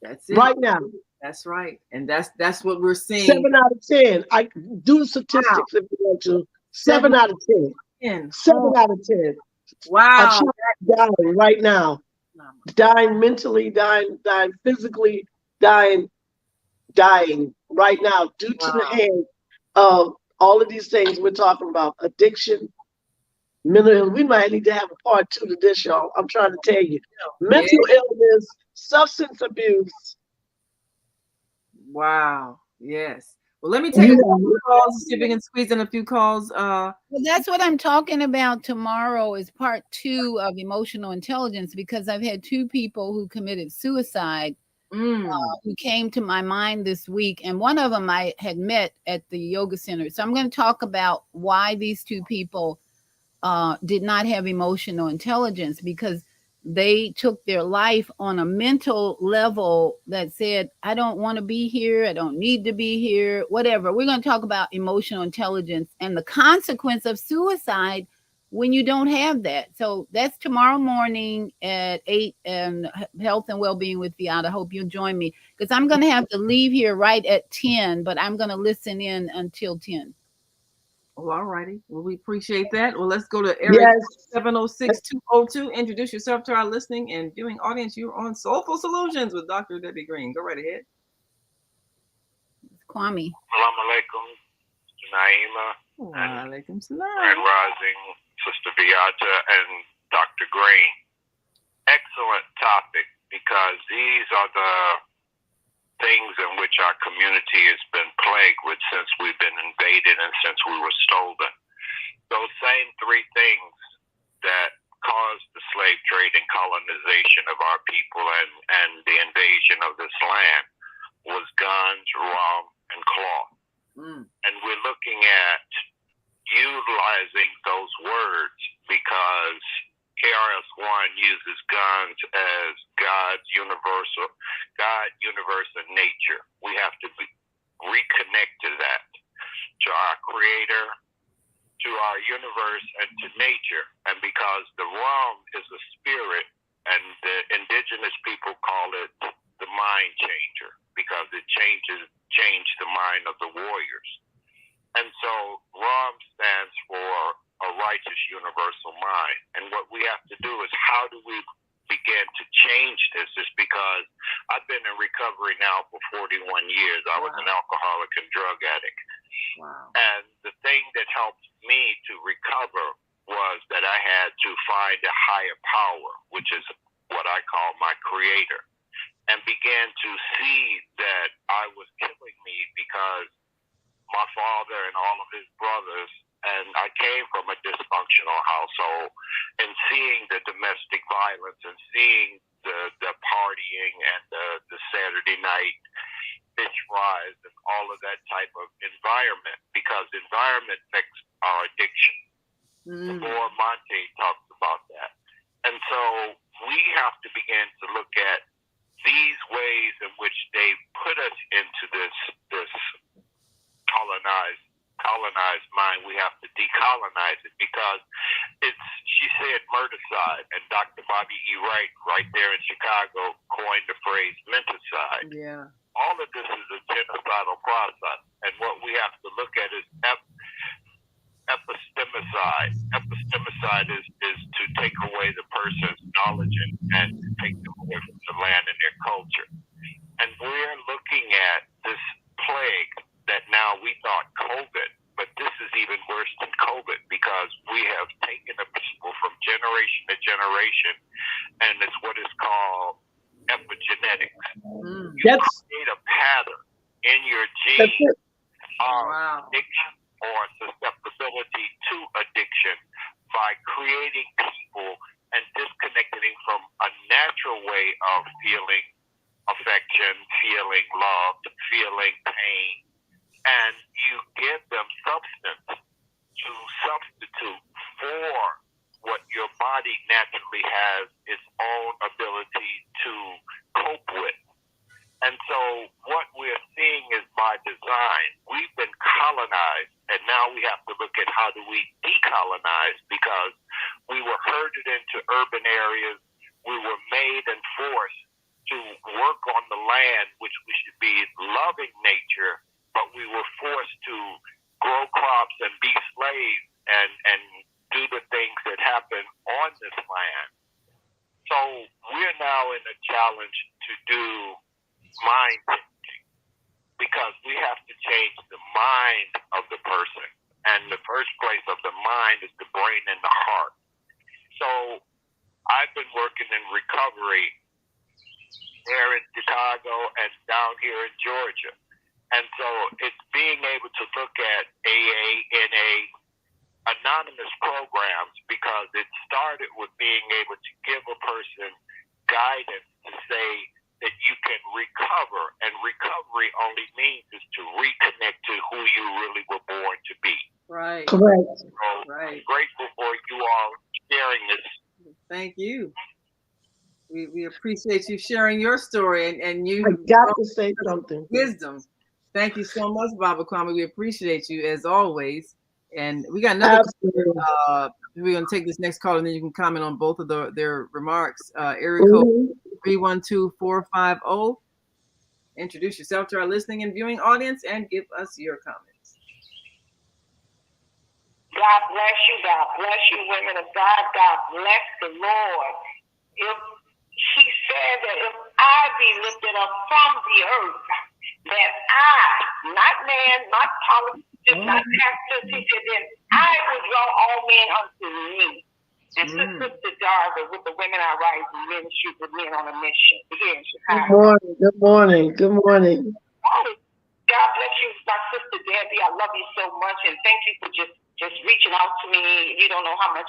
That's it. Right now. That's right. And that's what we're seeing. 7 out of 10. I do statistics if you want to. 7 out of 10. 7 out of 10. Wow. A child dying right now. Dying mentally, dying physically, dying right now due to the hand of all of these things we're talking about. Addiction, mental illness. We might need to have a part 2 to this, y'all. I'm trying to tell you. Mental illness, substance abuse. Wow. Yes. Well, let me take a few calls, see if we can squeeze in a few calls. Well, that's what I'm talking about tomorrow is part 2 of emotional intelligence, because I've had 2 people who committed suicide who came to my mind this week. And one of them I had met at the yoga center. So I'm going to talk about why these 2 people did not have emotional intelligence, because they took their life on a mental level that said, I don't want to be here. I don't need to be here, whatever. We're going to talk about emotional intelligence and the consequence of suicide when you don't have that. So that's tomorrow morning at 8 and Health and Wellbeing with Viata. I hope you'll join me, because I'm going to have to leave here right at 10, but I'm going to listen in until 10. Oh, all righty. Well, we appreciate that. Well, let's go to area 706-202. Introduce yourself to our listening and viewing audience. You're on Soulful Solutions with Dr. Debbie Green. Go right ahead. Kwame. Assalamu alaikum, Naima. Wa alaikum salam. Grand Rising, Sister Viata and Dr. Green. Excellent topic, because these are the things in which our community has been plagued with since we've been invaded and since we were stolen. Those same 3 things that caused the slave trade and colonization of our people and the invasion of this land was guns, rum, and cloth. And we're looking at utilizing those words because KRS-One uses guns as God, universe, and nature. We have to reconnect to that, to our Creator, to our universe, and to nature. And because the rum is a spirit, and the indigenous people call it the mind changer, because it changed the mind of the warriors. And so rum stands for a righteous universal mind. And what we have to do is, how do we begin to change this? Is because I've been in recovery now for 41 years. I was an alcoholic and drug addict. And the thing that helped me to recover was that I had to find a higher power, which is what I call my Creator, and began to see that I was killing me because my father and all of his brothers, and I came from a dysfunctional household, and seeing the domestic violence and seeing the partying and the Saturday night fish fries and all of that type of environment, because environment affects our addiction. The more Monte talks about that. And so we have to begin to look at these ways in which they put us into this colonized mind. We have to decolonize it, because she said murdercide, and Dr. Bobby E. Wright, right there in Chicago, coined the phrase menticide. Yeah. All of this is a genocidal process, and what we have to look at is epistemicide. Epistemicide is to take away the person's knowledge and take them away from the land and their culture. And we're looking at this plague that now we thought COVID, but this is even worse than COVID because we have taken the people from generation to generation, and it's what is called epigenetics. You create a pattern in your genes of addiction or susceptibility to addiction by creating people and disconnecting from a natural way of feeling affection, feeling loved, feeling pain, and you give them substance to substitute for what your body naturally has its own ability to cope with. And so what we're seeing is by design. We've been colonized, and now we have to look at how do we decolonize, because we were herded into urban areas. We were made and forced to work on the land, which we should be loving nature, but we were forced to grow crops and be slaves and do the things that happen on this land. So we're now in a challenge to do mind changing, because we have to change the mind of the person. And the first place of the mind is the brain and the heart. So I've been working in recovery there in Chicago and down here in Georgia. And so it's being able to look at AA, NA, anonymous programs, because it started with being able to give a person guidance to say that you can recover, and recovery only means is to reconnect to who you really were born to be. Right. Correct. So I'm grateful for you all sharing this. Thank you. We appreciate you sharing your story, and you I got to say something. Wisdom. Thank you so much, Baba Kwame. We appreciate you as always. And we got another. We're gonna take this next call, and then you can comment on both of their remarks. Area code 312-450. Introduce yourself to our listening and viewing audience, and give us your comments. God bless you. God bless you, women of God. God bless the Lord. If He said that if I be lifted up from the earth, that I, not man, not politicians, not pastors, He said, then I will draw all men unto me. And Sister Darva with the Women I Rise Ministry with Men on a Mission here in Chicago. Good morning. Good morning. God bless you, my sister Debbie. I love you so much, and thank you for just reaching out to me. You don't know how much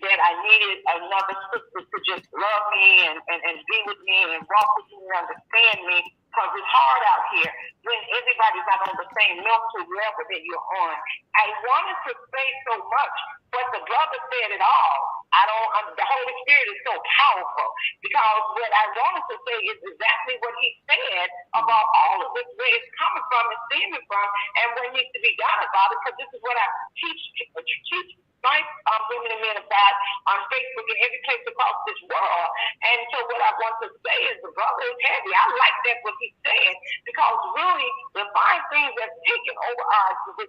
that I needed another sister to just love me and be with me and walk with me and understand me, because it's hard out here when everybody's not on the same mental level that you're on. I wanted to say so much, but the brother said it all. The Holy Spirit is so powerful, because what I wanted to say is exactly what he said about all of this, where it's coming from and stemming from, and what needs to be done about it, because this is what I teach my women and men of God on Facebook and every place across this world. And so what I want to say is the brother is heavy. I like that what he's saying, because really the fine things that's taken over us, when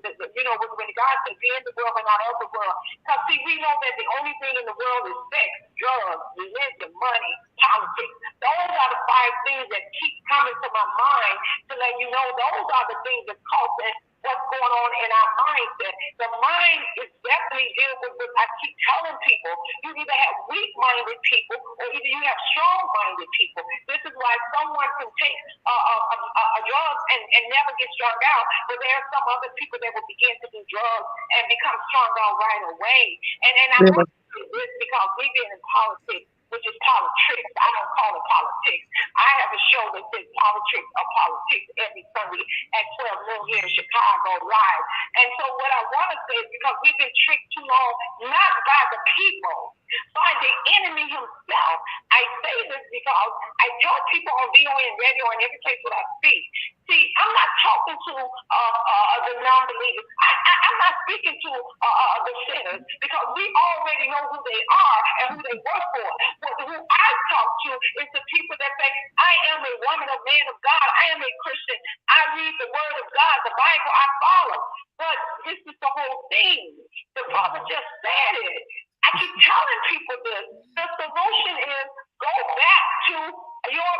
God said be in the world and not of the world. Because see, we know that the only thing in the world is sex, drugs, religion, money, politics. Those are the five things that keep coming to my mind to let you know those are the things that causing what's going on in our mindset. The mind is definitely dealing with what I keep telling people. You either have weak-minded people or either you have strong-minded people. This is why someone can take a drug and never get strung out, but there are some other people that will begin to do drugs and become strung out right away. And I want to say this because we've been in politics, which is politics. I don't call it politics. I have a show that says politics or politics every Sunday at 12 noon here in Chicago live. And so what I want to say is because we've been tricked too long, not by the people, by the enemy himself. I say this because I tell people on VOA and radio and every place where I speak, see, I'm not talking talking to the non-believers. I'm not speaking to the sinners, because we already know who they are and who they work for. Who I talk to is the people that say, I am a woman, a man of God. I am a Christian. I read the Word of God, the Bible. I follow. But this is the whole thing. The brother just said it. I keep telling people this. The solution is go back to your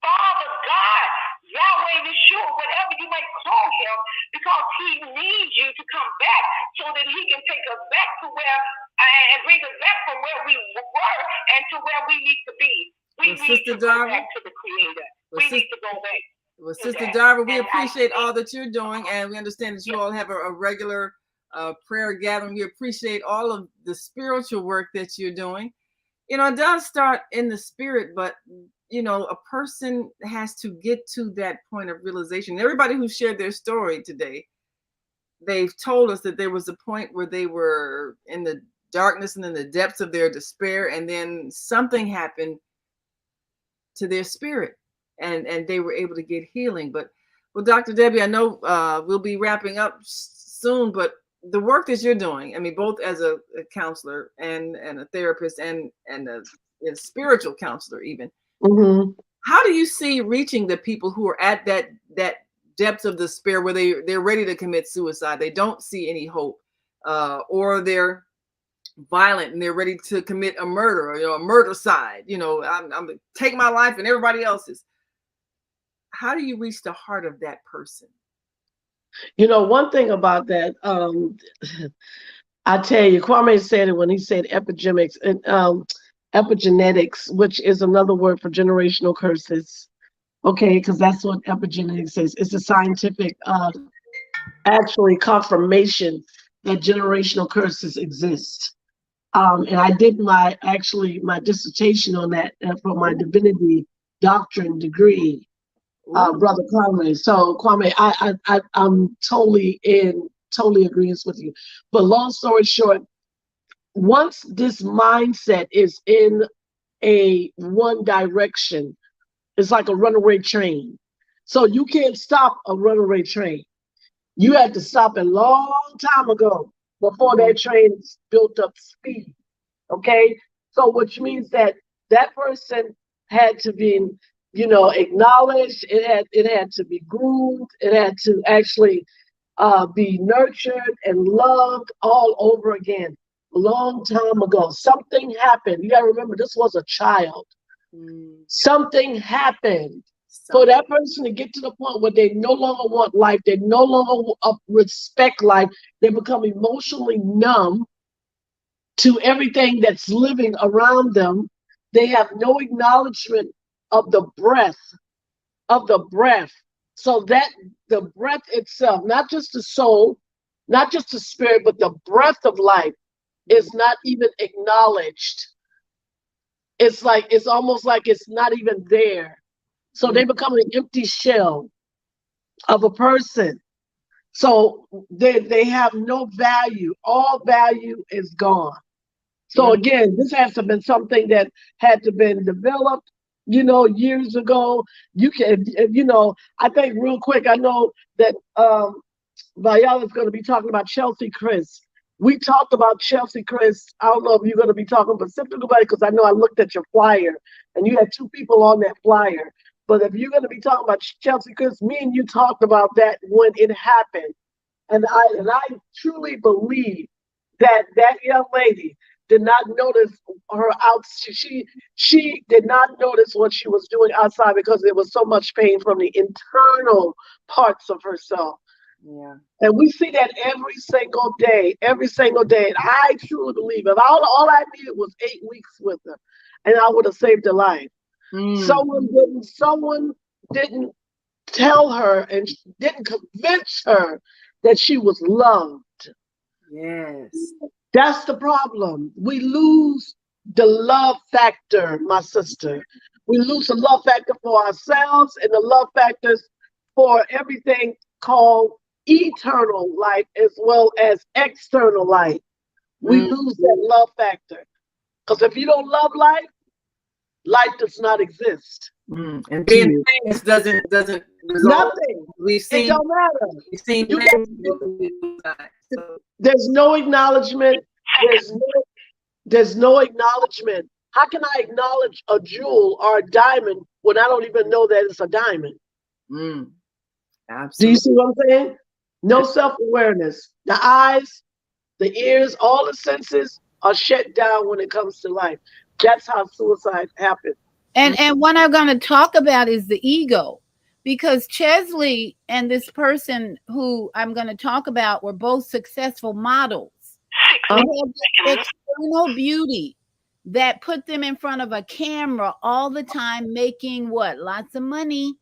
Father God, Yahweh Yeshua, whatever you might call him, because he needs you to come back so that he can take us back to where, and bring us back from where we were and to where we need to be. We need to go back to the Creator. We need to go back. Well, Sister Darva, we appreciate all that you're doing, and we understand that you all have a regular prayer gathering. We appreciate all of the spiritual work that you're doing. You know, it does start in the spirit, but you know, a person has to get to that point of realization. Everybody who shared their story today, they've told us that there was a point where they were in the darkness and in the depths of their despair, and then something happened to their spirit, and they were able to get healing. But well, Dr. Debbie, I know we'll be wrapping up soon, but the work that you're doing, I mean, both as a counselor and a therapist and a spiritual counselor even, how do you see reaching the people who are at that depths of despair where they're ready to commit suicide? They don't see any hope, or they're violent and they're ready to commit a murder, or, you know, a murder-cide. You know, I'm gonna take my life and everybody else's. How do you reach the heart of that person? You know, one thing about that, I tell you, Kwame said it when he said epigenetics, and epigenetics, which is another word for generational curses. Okay, because that's what epigenetics is. It's a scientific, actually, confirmation that generational curses exist. And I did my dissertation on that for my divinity doctrine degree, Brother Kwame. So Kwame, I'm totally agreeing with you. But long story short, once this mindset is in a one direction, it's like a runaway train. So you can't stop a runaway train. You had to stop a long time ago before that train built up speed. Okay? So which means that person had to be, you know, acknowledged. It had to be groomed. It had to actually be nurtured and loved all over again. A long time ago, something happened. You got to remember, this was a child. Something happened for that person to get to the point where they no longer want life. They no longer respect life. They become emotionally numb to everything that's living around them. They have no acknowledgement of the breath, So that the breath itself, not just the soul, not just the spirit, but the breath of life is not even acknowledged. It's almost like it's not even there. So they become an empty shell of a person. So they have no value. All value is gone. So again, this has to have been something that had to been developed, you know, years ago. You can, you know, I think real quick, I know that Viola is going to be talking about Chelsea Chris. We talked about Chelsea Chris. I don't know if you're going to be talking specifically about it, because I know I looked at your flyer and you had two people on that flyer. But if you're going to be talking about Chelsea Chris, me and you talked about that when it happened. And I truly believe that young lady did not notice her out. She did not notice what she was doing outside because there was so much pain from the internal parts of herself. Yeah. And we see that every single day. And I truly believe if all I needed was 8 weeks with her, and I would have saved her life. Someone didn't tell her and didn't convince her that she was loved. Yes. That's the problem. We lose the love factor, my sister. We lose the love factor for ourselves and the love factors for everything called eternal life as well as external life. We lose that love factor. Because if you don't love life, life does not exist. And being famous doesn't Nothing. We've It seen. don't matter. We've seen. You there's no acknowledgement. There's no acknowledgement. How can I acknowledge a jewel or a diamond when I don't even know that it's a diamond? Absolutely. Do you see what I'm saying? No self-awareness. The eyes, the ears, all the senses are shut down when it comes to life. That's how suicide happens. And what I'm going to talk about is the ego, because Chesley and this person who I'm going to talk about were both successful models. They had external beauty that put them in front of a camera all the time, making what? Lots of money.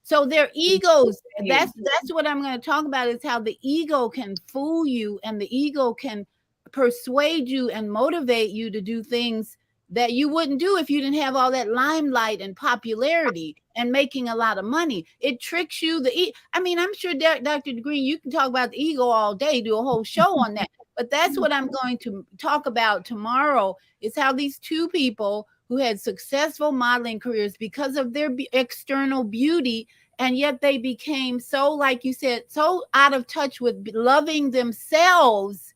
So their egos, that's what I'm going to talk about, is how the ego can fool you, and the ego can persuade you and motivate you to do things that you wouldn't do if you didn't have all that limelight and popularity and making a lot of money. It tricks you. I mean, I'm sure Dr. Green, you can talk about the ego all day, do a whole show on that. But that's what I'm going to talk about tomorrow, is how these two people who had successful modeling careers because of their external beauty, and yet they became so, like you said, so out of touch with loving themselves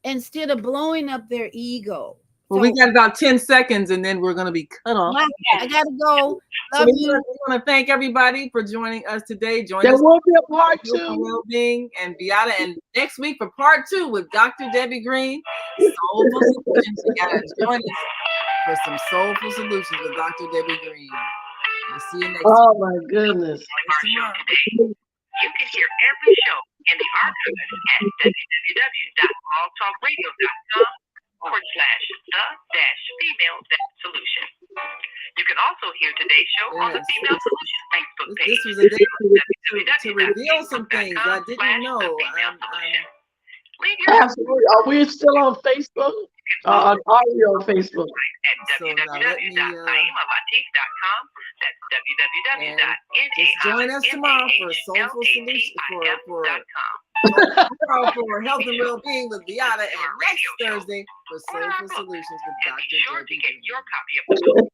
instead of blowing up their ego. Well, we got about 10 seconds and then we're going to be cut off. I got to go. Love you. We want to thank everybody for joining us today. There will be a part 2. Well-being and Beata. And next week for part 2 with Dr. Debbie Green, Soulful Solutions. You got to join us for some Soulful Solutions with Dr. Debbie Green. We'll see you next week. Oh, my goodness. You can hear every show in the archives at www.blogtalkradio.com/the-female-solution. You can also hear today's show on the Female Solution Facebook page. This was a day to reveal some things I didn't know. Absolutely. Are we still on Facebook? Are we on Facebook? At www.naimalatif.com. That's just join us tomorrow for Soulful Solutions for health and well-being with Beata, and next Thursday for Soulful Solutions with Dr. Debbie Green. Get your copy of the book.